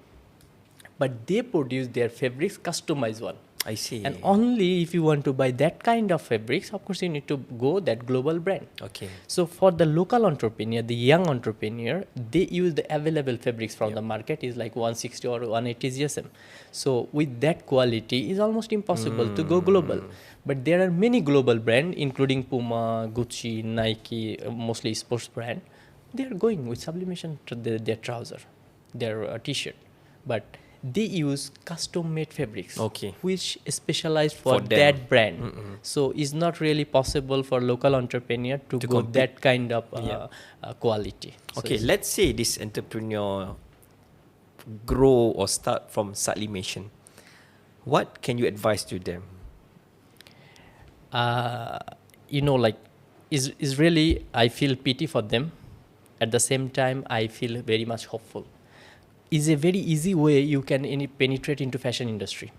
but they produce their fabrics customized one. I see. And only if you want to buy that kind of fabrics, of course you need to go that global brand. Okay. So for the local entrepreneur, the young entrepreneur, they use the available fabrics from the market is like 160 or 180 GSM. So with that quality, it's almost impossible to go global. But there are many global brands, including Puma, Gucci, Nike, mostly sports brand. They are going with sublimation to their trouser, their t-shirt. But they use custom-made fabrics, which is specialized for that brand. So it's not really possible for local entrepreneur to go compete. That kind of quality. Okay, so let's say this entrepreneur grow or start from sublimation. What can you advise to them? Is really, I feel pity for them. At the same time, I feel very much hopeful. Is a very easy way you can penetrate into fashion industry.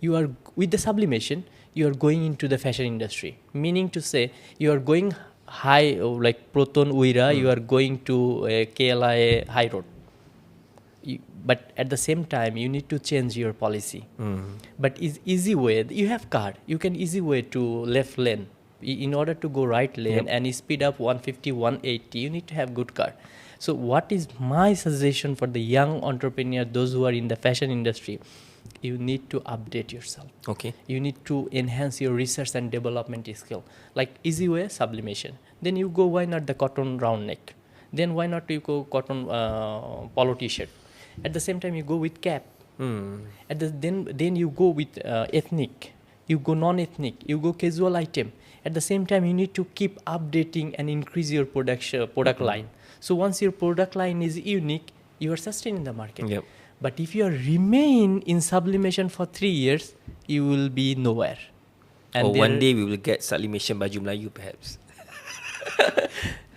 You are with the sublimation, you are going into the fashion industry. Meaning to say, you are going high, like Proton Uira, you are going to KLIA high road. But at the same time, you need to change your policy. But is easy way. You have car, you can easy way to left lane. In order to go right lane and speed up 150, 180, you need to have good car. So what is my suggestion for the young entrepreneur, those who are in the fashion industry? You need to update yourself. Okay. You need to enhance your research and development skill. Like easy way, sublimation. Then you go, why not the cotton round neck? Then why not you go cotton polo t-shirt? At the same time, you go with cap. Then you go with ethnic. You go non-ethnic. You go casual item. At the same time, you need to keep updating and increase your product line. So once your product line is unique, you are sustained in the market. Yep. But if you remain in sublimation for 3 years, you will be nowhere. Or one day we will get sublimation baju Melayu perhaps.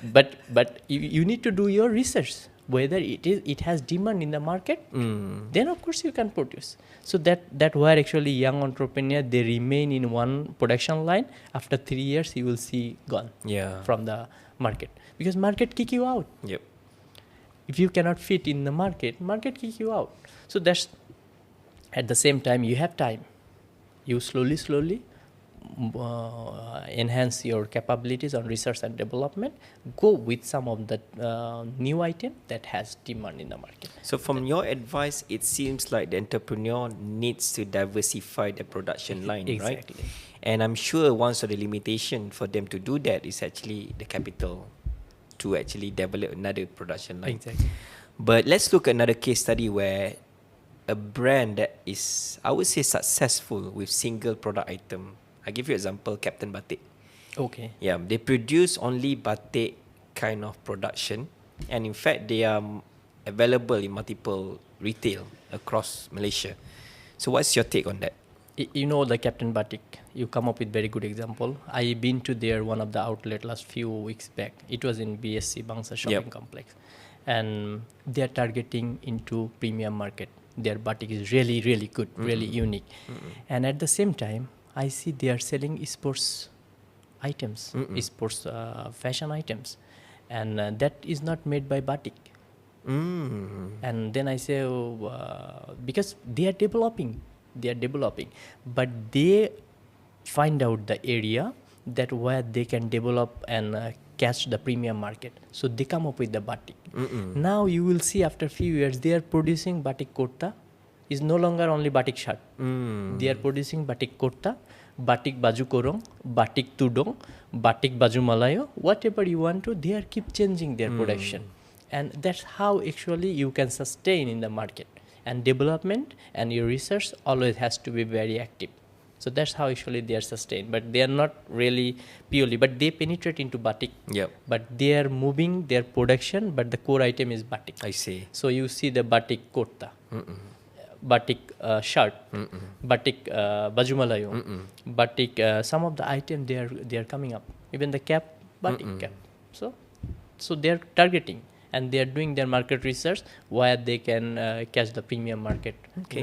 But you need to do your research whether it has demand in the market. Then of course you can produce. So that where actually young entrepreneur, they remain in one production line. After 3 years you will see gone from the market, because market kick you out. Yep. If you cannot fit in the market kick you out. So that's, at the same time, you have time. You slowly enhance your capabilities on research and development. Go with some of the new item that has demand in the market. So from your advice, it seems like the entrepreneur needs to diversify the production line, right? Exactly. And I'm sure one of the limitation for them to do that is actually the capital to actually develop another production line. Exactly. But let's look at another case study where a brand that is, I would say, successful with single product item. I give you example, Captain Batik. Okay. Yeah, they produce only batik kind of production, and in fact they are available in multiple retail across Malaysia. So what's your take on that? You know the Captain Batik, you come up with very good example. I been to their one of the outlet last few weeks back. It was in BSC Bangsa shopping complex, and they are targeting into premium market. Their batik is really good, really unique, and at the same time, I see they are selling sports items, sports fashion items, and that is not made by batik. And then I say, because they are developing, but they find out the area that where they can develop and catch the premium market. So they come up with the batik. Now you will see after few years they are producing batik kurta. Is no longer only batik shirt. They are producing batik kurta, batik baju korong, batik tudong, batik baju malayo, whatever you want to. They are keep changing their production, and that's how actually you can sustain in the market. And development and your research always has to be very active. So that's how actually they are sustained. But they are not really purely, but they penetrate into batik. Yep. But they are moving their production, but the core item is batik. I see. So you see the batik kurta, batik shirt, batik baju malayo, batik some of the item they are coming up. Even the cap, batik cap. So they are targeting. And they are doing their market research where they can catch the premium market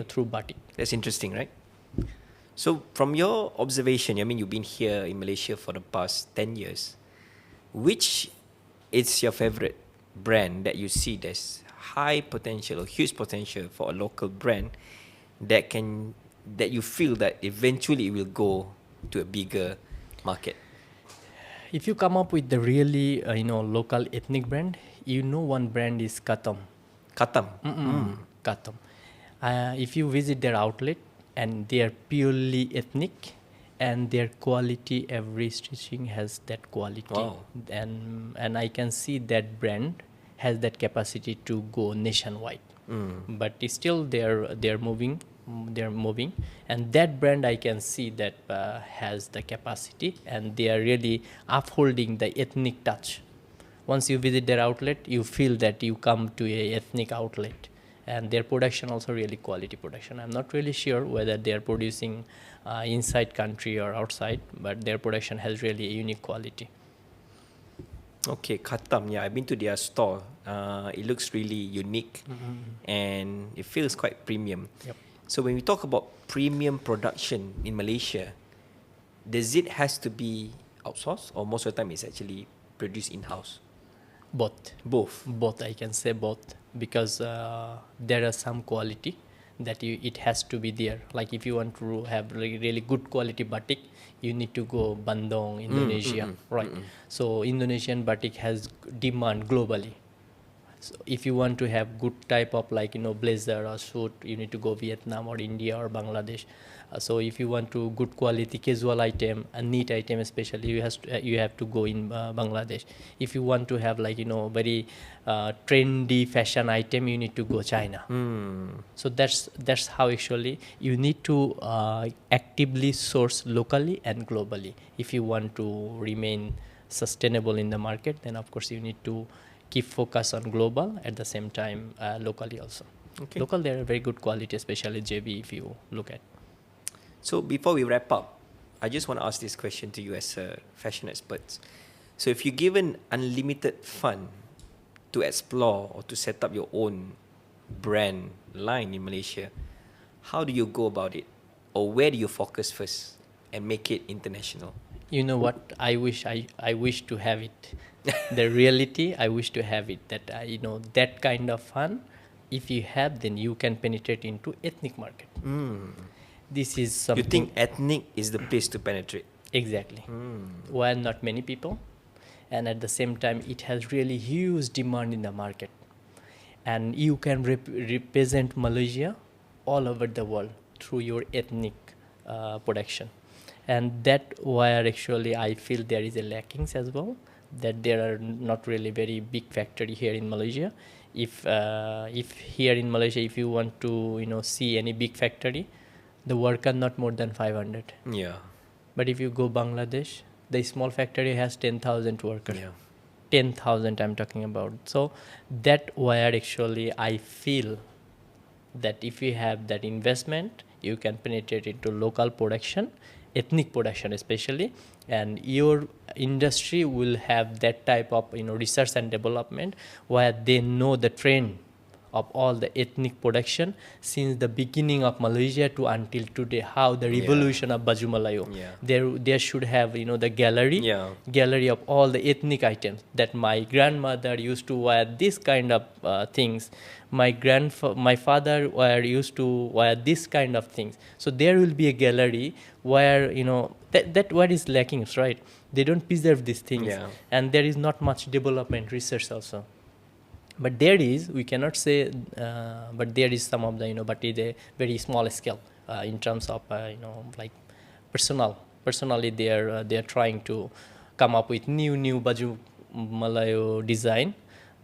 through batik. That's interesting, right? So from your observation, I mean, you've been here in Malaysia for the past 10 years. Which is your favorite brand that you see there's high potential or huge potential for a local brand that you feel that eventually it will go to a bigger market? If you come up with the really local ethnic brand, one brand is Katam. Katam. Katam. If you visit their outlet, and they are purely ethnic, and their quality, every stitching has that quality. Wow. And I can see that brand has that capacity to go nationwide. But still they're moving, and that brand I can see that has the capacity, and they are really upholding the ethnic touch. Once you visit their outlet, you feel that you come to a ethnic outlet, and their production also really quality production. I'm not really sure whether they are producing inside country or outside, but their production has really a unique quality. Okay, Katam. Yeah, I've been to their store. It looks really unique, and it feels quite premium. Yep. So when we talk about premium production in Malaysia, does it has to be outsourced, or most of the time it's actually produced in-house? Both, I can say both, because there are some quality that it has to be there. Like if you want to have really good quality batik, you need to go Bandung, Indonesia, right? So Indonesian batik has demand globally. So if you want to have good type of blazer or suit, you need to go Vietnam or India or Bangladesh. So if you want to good quality casual item, a neat item especially, you have to go in Bangladesh. If you want to have very trendy fashion item, you need to go China. So that's how actually you need to actively source locally and globally. If you want to remain sustainable in the market, then of course you need to keep focus on global at the same time locally also. Okay. Local, they are very good quality, especially JB if you look at. So before we wrap up, I just want to ask this question to you as a fashion expert. So if you're given unlimited fund to explore or to set up your own brand line in Malaysia, how do you go about it? Or where do you focus first and make it international? You know what? I wish to have it. The reality, I wish to have it. That that kind of fun, if you have, then you can penetrate into ethnic market. This is something. You think ethnic is the place to penetrate? Exactly. While not many people, and at the same time, it has really huge demand in the market, and you can represent Malaysia all over the world through your ethnic production, and that where actually I feel there is a lackings as well. That there are not really very big factory here in Malaysia. If here in Malaysia, if you want to see any big factory, the worker not more than 500. Yeah. But if you go Bangladesh, the small factory has 10,000 workers. Yeah. 10,000 I'm talking about. So that where actually I feel that if you have that investment, you can penetrate into local production, ethnic production especially, and your industry will have that type of research and development where they know the trend of all the ethnic production since the beginning of Malaysia to until today, how the revolution of Baju Melayu. There should have the gallery of all the ethnic items that my grandmother used to wear this kind of things. My father used to wear this kind of things. So there will be a gallery where that what is lacking, right? They don't preserve these things, and there is not much development research also. But there is, we cannot say, but there is some of the, but it's a very small scale in terms of, like personally they are trying to come up with new Baju Melayu design,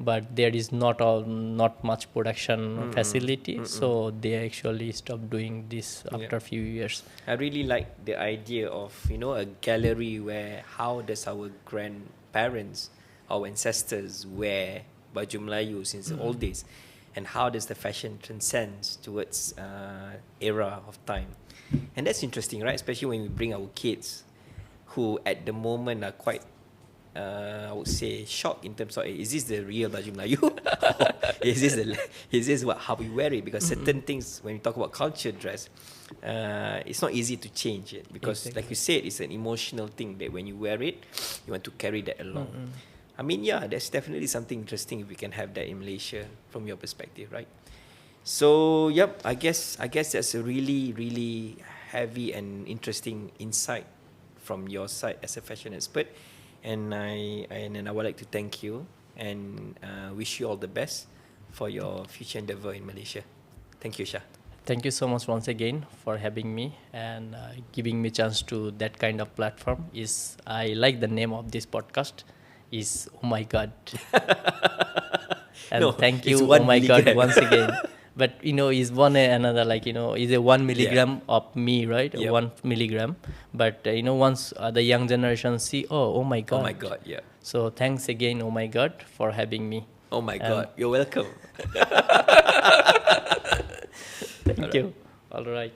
but there is not much production facility, so they actually stopped doing this after a few years. I really like the idea of a gallery where how does our grandparents, our ancestors wear Baju Melayu since the old days, and how does the fashion transcends towards era of time. And that's interesting, right? Especially when we bring our kids who at the moment are quite I would say shocked in terms of, is this the real Baju Melayu? is this how we wear it? Because certain things, when we talk about culture dress, it's not easy to change it, because like you said, it's an emotional thing that when you wear it, you want to carry that along. I mean, that's definitely something interesting if we can have that in Malaysia from your perspective, right? So, I guess that's a really, really heavy and interesting insight from your side as a fashion expert, and I would like to thank you and wish you all the best for your future endeavor in Malaysia. Thank you, Shah. Thank you so much once again for having me and giving me chance to that kind of platform. I like the name of this podcast. Is Oh My God. And thank you, Oh My God, once again. But is one another, is a 1 milligram of me, right? 1 milligram. But once the young generation see, oh my God. Oh my God, So thanks again, Oh My God, for having me. Oh my God, you're welcome. Thank you. All right.